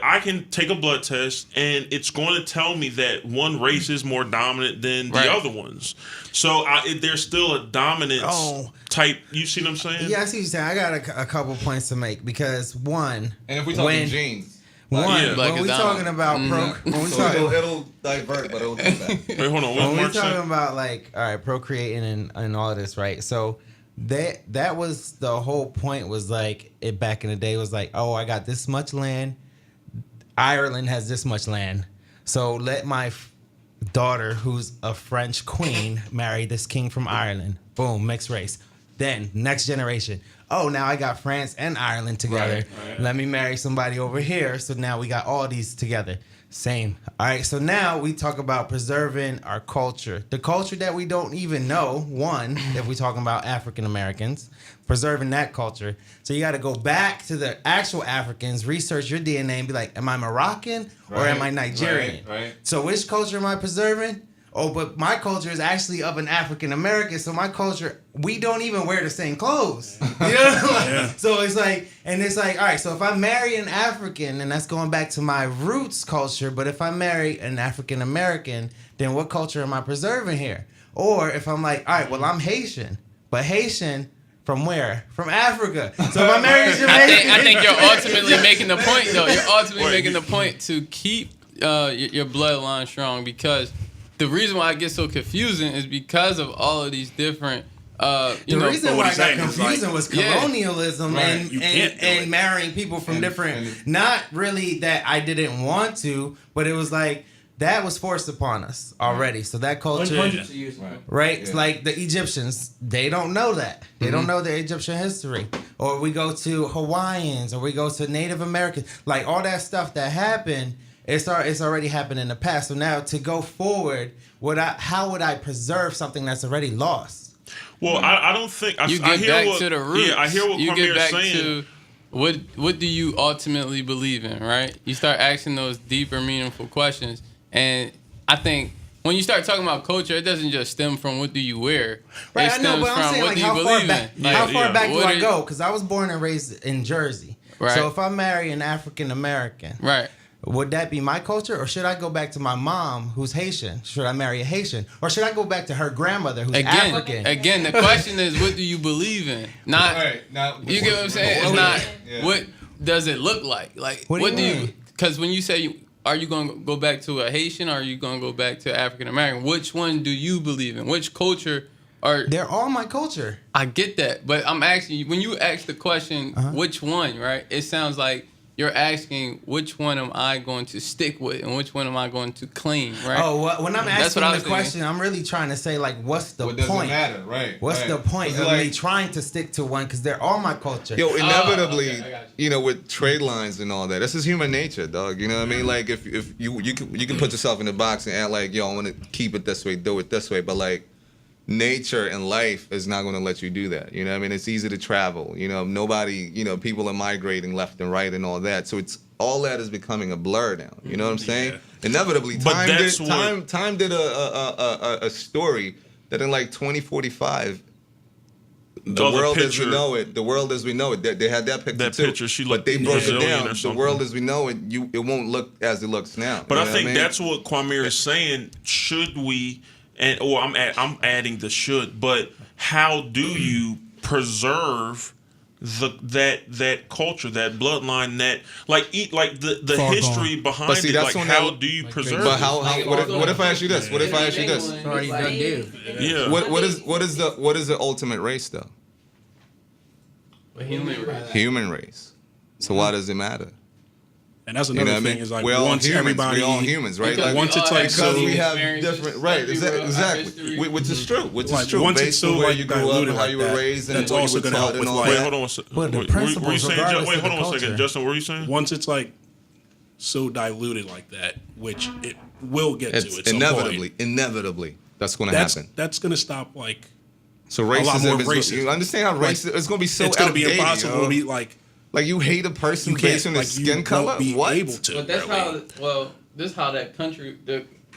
I can take a blood test and it's going to tell me that one race is more dominant than the other ones. So there's still a dominance type. You see what I'm saying? Yeah, I see what you're saying. I got a couple points to make because one, and if we talking genes. When we talking about it'll divert, but it'll do that. Wait, hold on. When we talking about procreating and all this, right? So that was the whole point. Was like it back in the day was like, oh, I got this much land. Ireland has this much land, so let my daughter, who's a French queen, marry this king from Ireland. Boom, mixed race. Then next generation. Oh, now I got France and Ireland together. Right. Let me marry somebody over here. So now we got all these together. Same. All right. So now we talk about preserving our culture. The culture that we don't even know, one, if we're talking about African Americans, preserving that culture. So you got to go back to the actual Africans, research your DNA and be like, am I Moroccan or am I Nigerian? Right. So which culture am I preserving? Oh, but my culture is actually of an African American. So my culture, we don't even wear the same clothes. You know? So it's like, all right, so if I marry an African, and that's going back to my roots culture, but if I marry an African American, then what culture am I preserving here? Or if I'm like, all right, well, I'm Haitian, but Haitian from where? From Africa. So if I marry a Jamaican. I think you're ultimately making the point, though. You're ultimately making the point to keep your bloodline strong because the reason why I get so confusing is because of all of these different, the reason why I got confusing was colonialism and marrying people from different. Not really that I didn't want to, but it was like that was forced upon us already. So that culture, hundreds of years ago. right? It's like the Egyptians, they don't know that. They don't know their Egyptian history. Or we go to Hawaiians, or we go to Native Americans, like all that stuff that happened. It's already happened in the past. So now to go forward, how would I preserve something that's already lost? Well, I don't think you get back to the roots. Yeah, I hear what Quarmiir is saying. To what do you ultimately believe in, right? You start asking those deeper, meaningful questions, and I think when you start talking about culture, it doesn't just stem from what do you wear. Right, it I know, but I'm saying like how far back do I go? Because I was born and raised in Jersey. Right. So if I marry an African American, right. Would that be my culture, or should I go back to my mom, who's Haitian? Should I marry a Haitian, or should I go back to her grandmother, who's African? Again, the question is, what do you believe in? Not you get what I'm saying. It's not what does it look like. Like what do you? Because when you say, are you going to go back to a Haitian, or are you going to go back to African American? Which one do you believe in? Which culture Or They're all my culture. I get that, but I'm asking you, when you ask the question, which one, right? It sounds like you're asking which one am I going to stick with and which one am I going to claim, right? Oh, well, when I'm That's asking what I the was thinking. question, I'm really trying to say, like, what's the What does it point? matter, right? What's right. the point It's of like- me trying to stick to one? Because they're all my culture. Yo, inevitably, okay, I got you know, with trade lines and all that, this is human nature, dog. You know what I mean? Like, if you can put yourself in the box and act like, yo, I want to keep it this way, do it this way, but like, nature and life is not going to let you do that. You know what I mean? It's easy to travel. You know, nobody, you know, people are migrating left and right and all that. So it's all that is becoming a blur now. You know what I'm saying? Yeah. Inevitably, But time that's did, what- time did a story that in like 2045. The Oh, the world as picture. we know it, the world as we know it. They had that picture That too. picture, she but looked they broke it Brazilian down. or The something. world as we know it, it won't look as it looks now. But You I know think what mean? that's what Quarmiir is saying. Should we? And or I'm adding the should. But how do you preserve that culture, that bloodline, that like the Far history behind But see, it? that's Like on how that- do you preserve? But it? how what if I ask you this? What if I ask you this? Already done deal. Yeah. What is the ultimate race though? Human race. Human race. So why does it matter? And that's You another know what I thing mean? is like we're all once humans. everybody, We're all humans, right? Because Like, once we it's all like have because we so- have experiences, different, right? every world have Exactly. history. Which is true. Which like is true. once Based it's so on where like you grew up diluted and how like you were that, raised and that's what you also were gonna taught help and with all like. Wait, that. hold on one second. But the Were you principles, saying? regardless Wait, of hold the on one second, culture. Justin. What were you saying? Once it's like so diluted like that, which it will get to It's at some inevitably that's going point. to happen. That's gonna stop like So lot more racism is. racism. You understand how racist? It's going to be so it's gonna be outdated, impossible yo. to be like Like you hate a person you based can't on his like skin you color. won't be What? able to. But that's really. how. Well, this is how that country,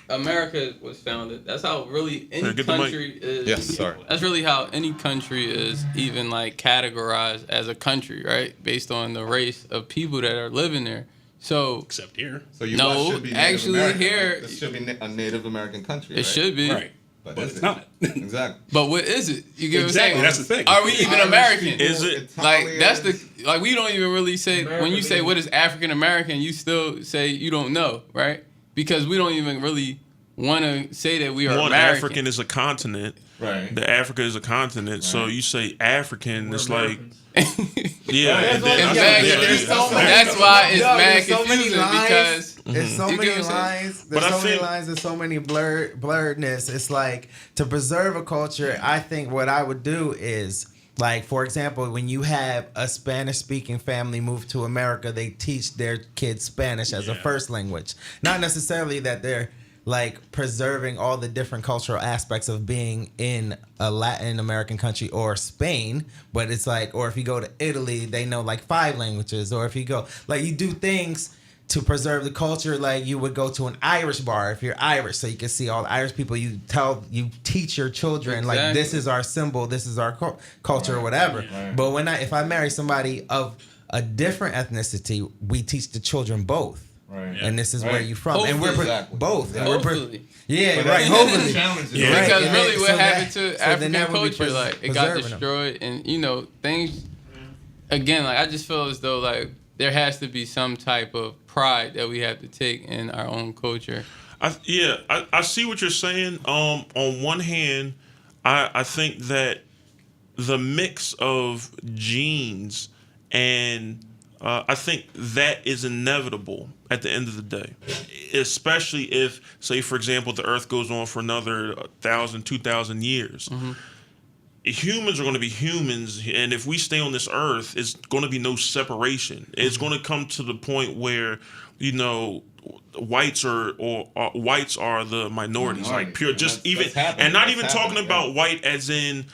America was founded. That's how really any Here, get the mic. country is. Yes, sorry. That's really how any country is even like categorized as a country, right? Based on the race of people that are living there. So except here. So you No, guys should be Native actually American, here- right? This should be a Native American country. it right? should be. Right. But is it's it? not. Exactly. But what is it? You get Exactly, what I'm that's saying? the thing. Are we even American? Is it? Like that's the like we don't even really say when you say what is African American, you still say you don't know, right? Because we don't even really want to say that we are One, American. African is a continent. Right. The Africa is a continent. So you say African, it's like Right. yeah. And then, It's I mad said, confusing. so many- That's why it's Yo, mad there's so many confusing lines. because There's so You many get what I'm saying? lines. But There's I so many think- lines. There's so many blurredness. It's like to preserve a culture. I think what I would do is like, for example, when you have a Spanish-speaking family move to America, they teach their kids Spanish as a first language. Not necessarily that they're like preserving all the different cultural aspects of being in a Latin American country or Spain, but it's like, or if you go to Italy, they know like 5 languages, or if you go, like you do things to preserve the culture, like you would go to an Irish bar if you're Irish, so you can see all the Irish people. You teach your children like Exactly. this is our symbol, this is our culture, or whatever. Right. But if I marry somebody of a different ethnicity, we teach the children both. Right. And this is where Right. you from, and we're Exactly. both. And we're hopefully. yeah, But right. that's Hopefully, challenge. Yeah. Right, because and really then- what so happened that- to so then African that would be culture, like it got preserving them. destroyed, and you know things. Again, like I just feel as though like there has to be some type of pride that we have to take in our own culture. I see what you're saying. On one hand, I think that the mix of genes and I think that is inevitable at the end of the day, especially if, say, for example, the Earth goes on for another 1,000, 2,000 years. Humans are going to be humans, and if we stay on this Earth, it's going to be no separation. It's going to come to the point where, you know, whites are the minorities, like pure, just That's even, happening. and not That's even talking happening, about yeah. white as in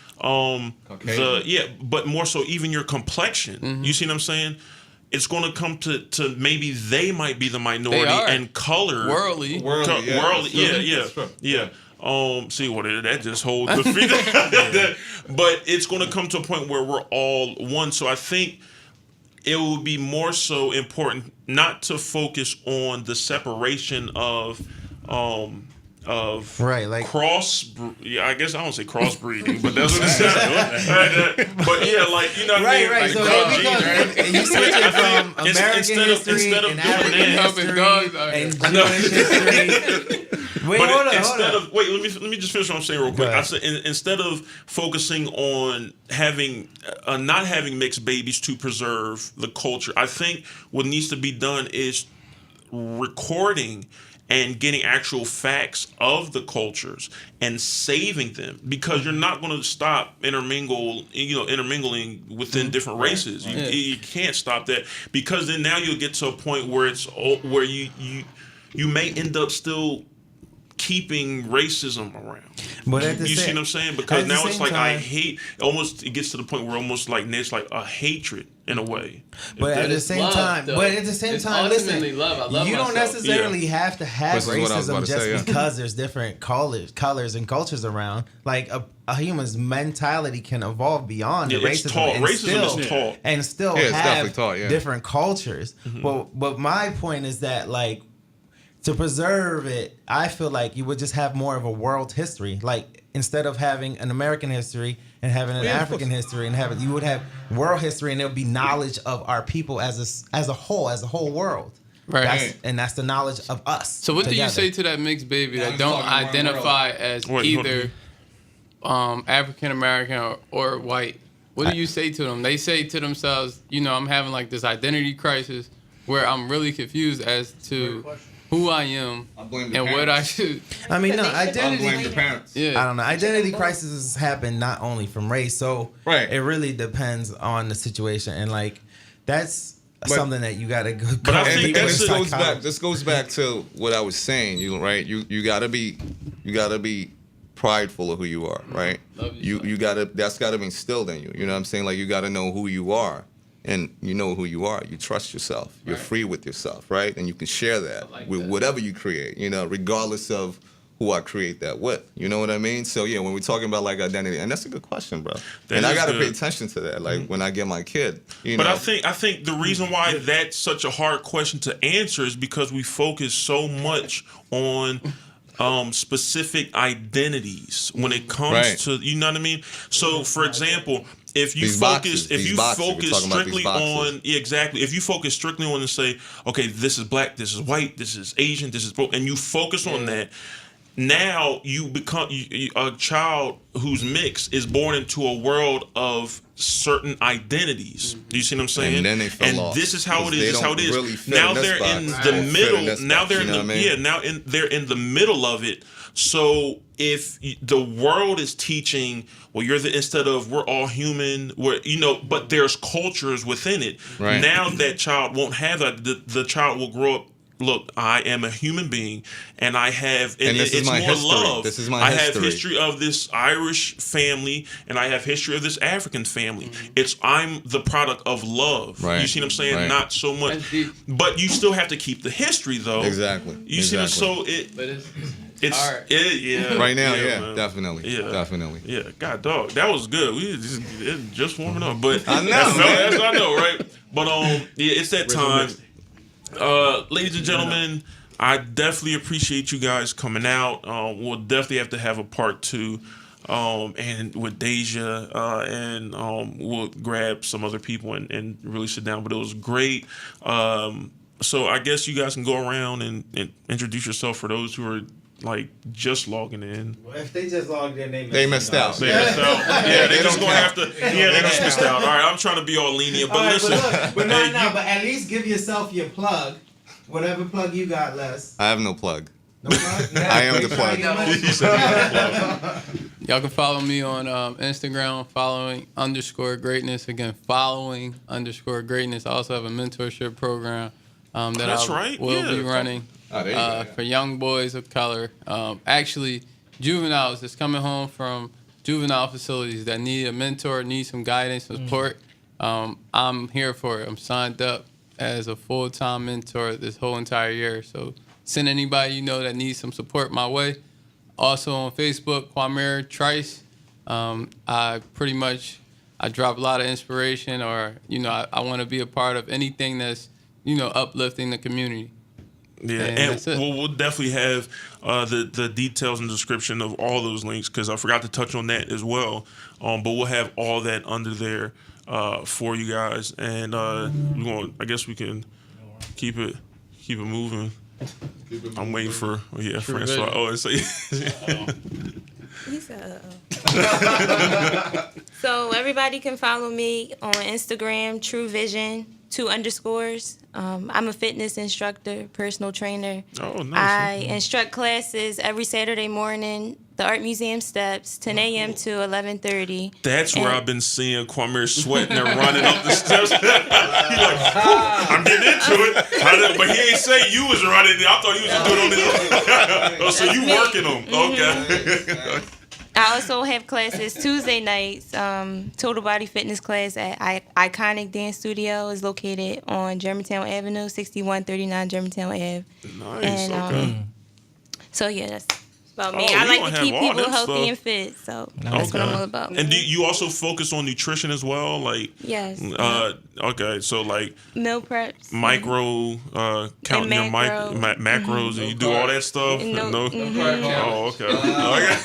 but more so even your complexion. You see what I'm saying? It's going to come to maybe they might be the minority They are. and color Worldly. Worldly, yeah. worldly, That's true. yeah. See what that just holds the feet. But it's going to come to a point where we're all one. So I think it will be more so important not to focus on the separation of Right, like yeah, I guess I don't say crossbreeding, but that's what it says. But yeah, like you know what I mean? right. Like So dog because genes, you switch it from It's- American instead of history doing and that, African helping history dogs out here. and Jewish history. Wait, But hold on, instead of wait, let me just finish what I'm saying real quick. ahead. I said instead of focusing on having not having mixed babies to preserve the culture, I think what needs to be done is recording and getting actual facts of the cultures and saving them, because you're not going to stop intermingling within different races. You can't stop that, because then now you'll get to a point where where you may end up still keeping racism around. But at the you see same- what I'm saying? Because at the now it's same like I time- hate. Almost it gets to the point where almost like there's like a hatred in a way. But at the it's same love, time, though. but at the same It's time, listen, ultimately love. I love you don't myself. necessarily have to have This is what I was about racism to just say, yeah. because there's different colors and cultures around. Like a human's mentality can evolve beyond the It's racism taught. and Racism still is taught. and still Yeah, it's have definitely taught, yeah. different cultures. But my point is that, like, to preserve it, I feel like you would just have more of a world history. Like, instead of having an American history and having an Yeah, of African course. history and having, you would have world history, and there would be knowledge of our people as a whole world. Right. That's the knowledge of us. So what do you together. say to that mixed baby that I'm don't talking one identify as Wait, hold either African American or white? What do you say to them? They say to themselves, I'm having like this identity crisis where I'm really confused as to who I am I blame the and what I parents. should. I mean, no, I blame the identity. parents. Yeah. I don't know. Identity crises happen not only from race, so Right. it really depends on the situation, and like that's something that you gotta go. But I go think deep that's with the- goes back. psychology. This goes back to what I was saying. You gotta be prideful of who you are, right? Love That's gotta be instilled in you. You know what I'm saying? Like, you gotta know who you are, and you know who you are. You trust yourself. You're free with yourself, right? And you can share that with whatever you create. Regardless of who I create that with. You know what I mean? So yeah, when we're talking about like identity, and that's a good question, bro. And I is gotta good. pay attention to that. Like when I get my kid, But I think the reason why that's such a hard question to answer is because we focus so much on specific identities when it comes Right. to, you know what I mean? So for example, if you These focus boxes, we're talking about strictly these boxes. on, yeah, exactly. If you focus strictly on and say, okay, this is black, this is white, this is Asian, this is and you focus on that, now you become a child who's mixed is born into a world of certain identities. Do you see what I'm saying? And then they fell off, this is how it 'cause is. they This is how it don't is. really fit Now in this they're in box the or fit in middle. this Now box, they're you in know the what I mean? they're in the middle of it. So if the world is teaching, well, instead of we're all human, but there's cultures within it. Right. Now that child won't have that. The child will grow up. Look, I am a human being, and I have, And this is it's my more history. love. This is my I have history. history of this Irish family, and I have history of this African family. I'm the product of love. Right. You see what I'm saying? Right. Not so much, That's deep. but you still have to keep the history, though. Exactly. You see what? Exactly. So But it's hard. yeah. Right now, yeah, man. definitely, Yeah. definitely. Yeah, God, dog, that was good. We just warming up, but I know, that's, man. that's I know, right? But yeah, it's that time. Ladies and gentlemen, I definitely appreciate you guys coming out. We'll definitely have to have a part 2, and with Deja, and we'll grab some other people and really sit down. But it was great. So I guess you guys can go around and introduce yourself for those who are like just logging in. Well, if they just logged in, They missed out. They missed out. Yeah, they just don't gonna have count. to. Yeah, they just missed out. All right, I'm trying to be all lenient, but All right, listen. but hey, but at least give yourself your plug, whatever plug you got, Les. I have no plug. No plug? I am the plug. Y'all can follow me on Instagram, following_greatness. Again, following_greatness. I also have a mentorship program that That's I right, will be yeah. running there you go. for young boys of color. Actually, juveniles that's coming home from juvenile facilities that need a mentor, need some guidance, support. I'm here for it. I'm signed up as a full-time mentor this whole entire year. So send anybody you know that needs some support my way. Also on Facebook, Quarmiir Trice. I drop a lot of inspiration, or I want to be a part of anything that's uplifting the community. Yeah, And and that's it. we'll definitely have the details and description of all those links, because I forgot to touch on that as well. But we'll have all that under there for you guys, and I guess we can keep it moving. I'm waiting for Francois. vision. Oh, and so He said, uh-oh. So everybody can follow me on Instagram, True Vision, 2_. I'm a fitness instructor, personal trainer. Oh, nice. I instruct classes every Saturday morning, the Art Museum steps, 10 a.m. to 11:30. That's where I've been seeing Quarmiir sweating and running up the steps. He's like, I'm getting into it. But he ain't say you was running. I thought he was just doing it on his own. Oh, so you working them. Okay. I also have classes Tuesday nights. Total Body Fitness class at Iconic Dance Studio is located on Germantown Avenue, 6139 Germantown Ave. Nice. And, Okay. So yeah, that's about me. Oh, I you like gonna to have keep all people them healthy stuff. and fit. So that's what I'm all about. And do you also focus on nutrition as well? Like, Yes. Okay, so like Meal preps. micro, counting your macros, and you do all that stuff. And no- Oh, okay. Okay. I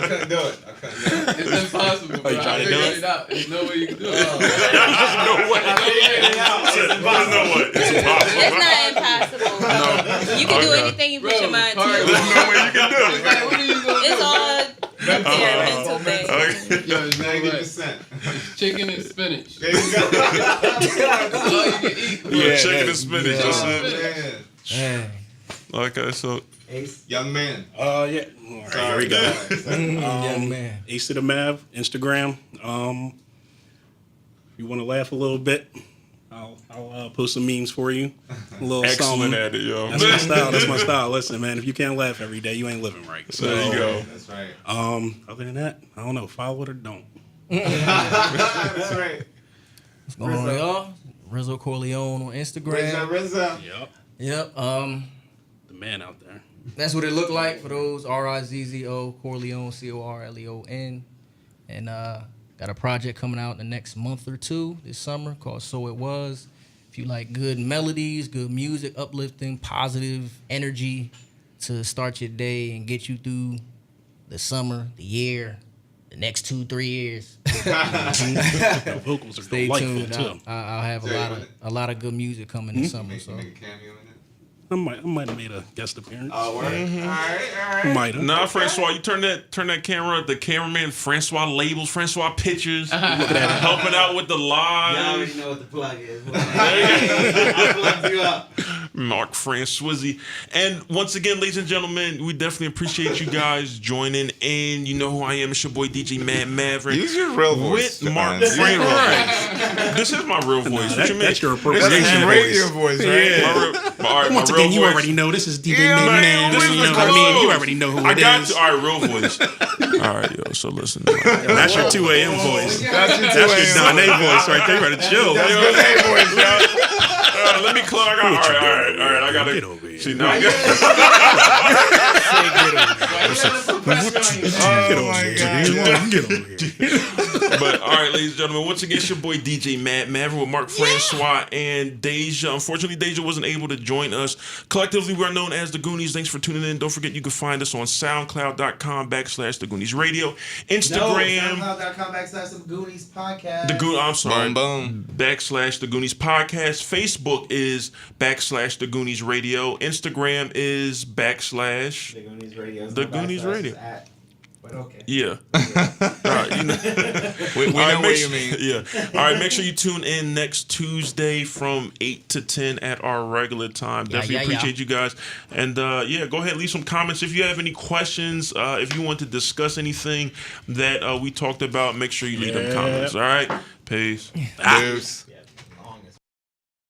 couldn't do it. It's impossible. Bro. you trying to do it? There's no way you can do it. No way. No way. It's impossible. It's not impossible. You can do anything you put your mind to. There's no way you can do it. Like, what are you gonna It's do? all mental thing. Okay. Yo, it's 90%. chicken and spinach. There you go. That's all you can eat. Yeah, chicken and spinach. That's it. Man. Okay, so Young man. Yeah. All right, here we go. Young man. Ace of the Mav, Instagram. You want to laugh a little bit? I'll post some memes for you. A little excellent something. at it, yo. That's my style. That's my style. Listen, man, if you can't laugh every day, you ain't living right. So, There you go. That's right. Other than that, I don't know. Follow it or don't. That's right. What's going on, y'all? Rizzo Corleone on Instagram. Rizzo. Yep. Yep. The man out there. That's what it looked like for those. RIZZO Corleone, CORLEON. And got a project coming out in the next month or two this summer called So It Was. If you like good melodies, good music, uplifting, positive energy to start your day and get you through the summer, the year, the next 2-3 years. The vocals are Stay delightful tuned. too. I'll have a lot of good music coming this summer. So Make a cameo in it. I might have made a guest appearance. Oh, word. All right. Might have. Nah, Francois, you turn that camera. The cameraman, Francois labels, Francois pictures, helping out with the live. Y'all already know what the plug is. I plugged you up. Mark Francois. And once again, ladies and gentlemen, we definitely appreciate you guys joining in. You know who I am. It's your boy DJ Mad Maverick. Use your real voice. With Mark John. Francois. This is my real voice. What you mean? That's your That's appropriation his radio voice, right? All right, Once my real again, you voice. already know this is DJ Yeah, Man. man, this is You the know what I mean? close. You already know who I it got is. to. All right, real voice. All right, yo. So listen. That's your 2 a.m. voice. That's your That's your Don A voice right there. You better chill. That's good A voice, yo. Let me clear. All right. I gotta Get over here. see now. Get over here. But all right, ladies and gentlemen, once again, it's your boy DJ Mad Maverick with Mark Francois and Deja. Unfortunately, Deja wasn't able to join us. Collectively, we're known as The Goonies. Thanks for tuning in. Don't forget you can find us on SoundCloud.com/The Goonies Radio, Instagram. SoundCloud.com/The Goonies Podcast. I'm sorry. Boom, boom. /The Goonies Podcast. Facebook is /The Goonies Radio. Instagram is / The Goonies Radio. The Goonies Radio. But okay. Yeah. All right. You know, We know what you mean. Yeah. All right. Make sure you tune in next Tuesday from 8 to 10 at our regular time. Definitely appreciate you guys. And go ahead, leave some comments if you have any questions. If you want to discuss anything that we talked about, make sure you leave them comments. All right. Peace. Deuce.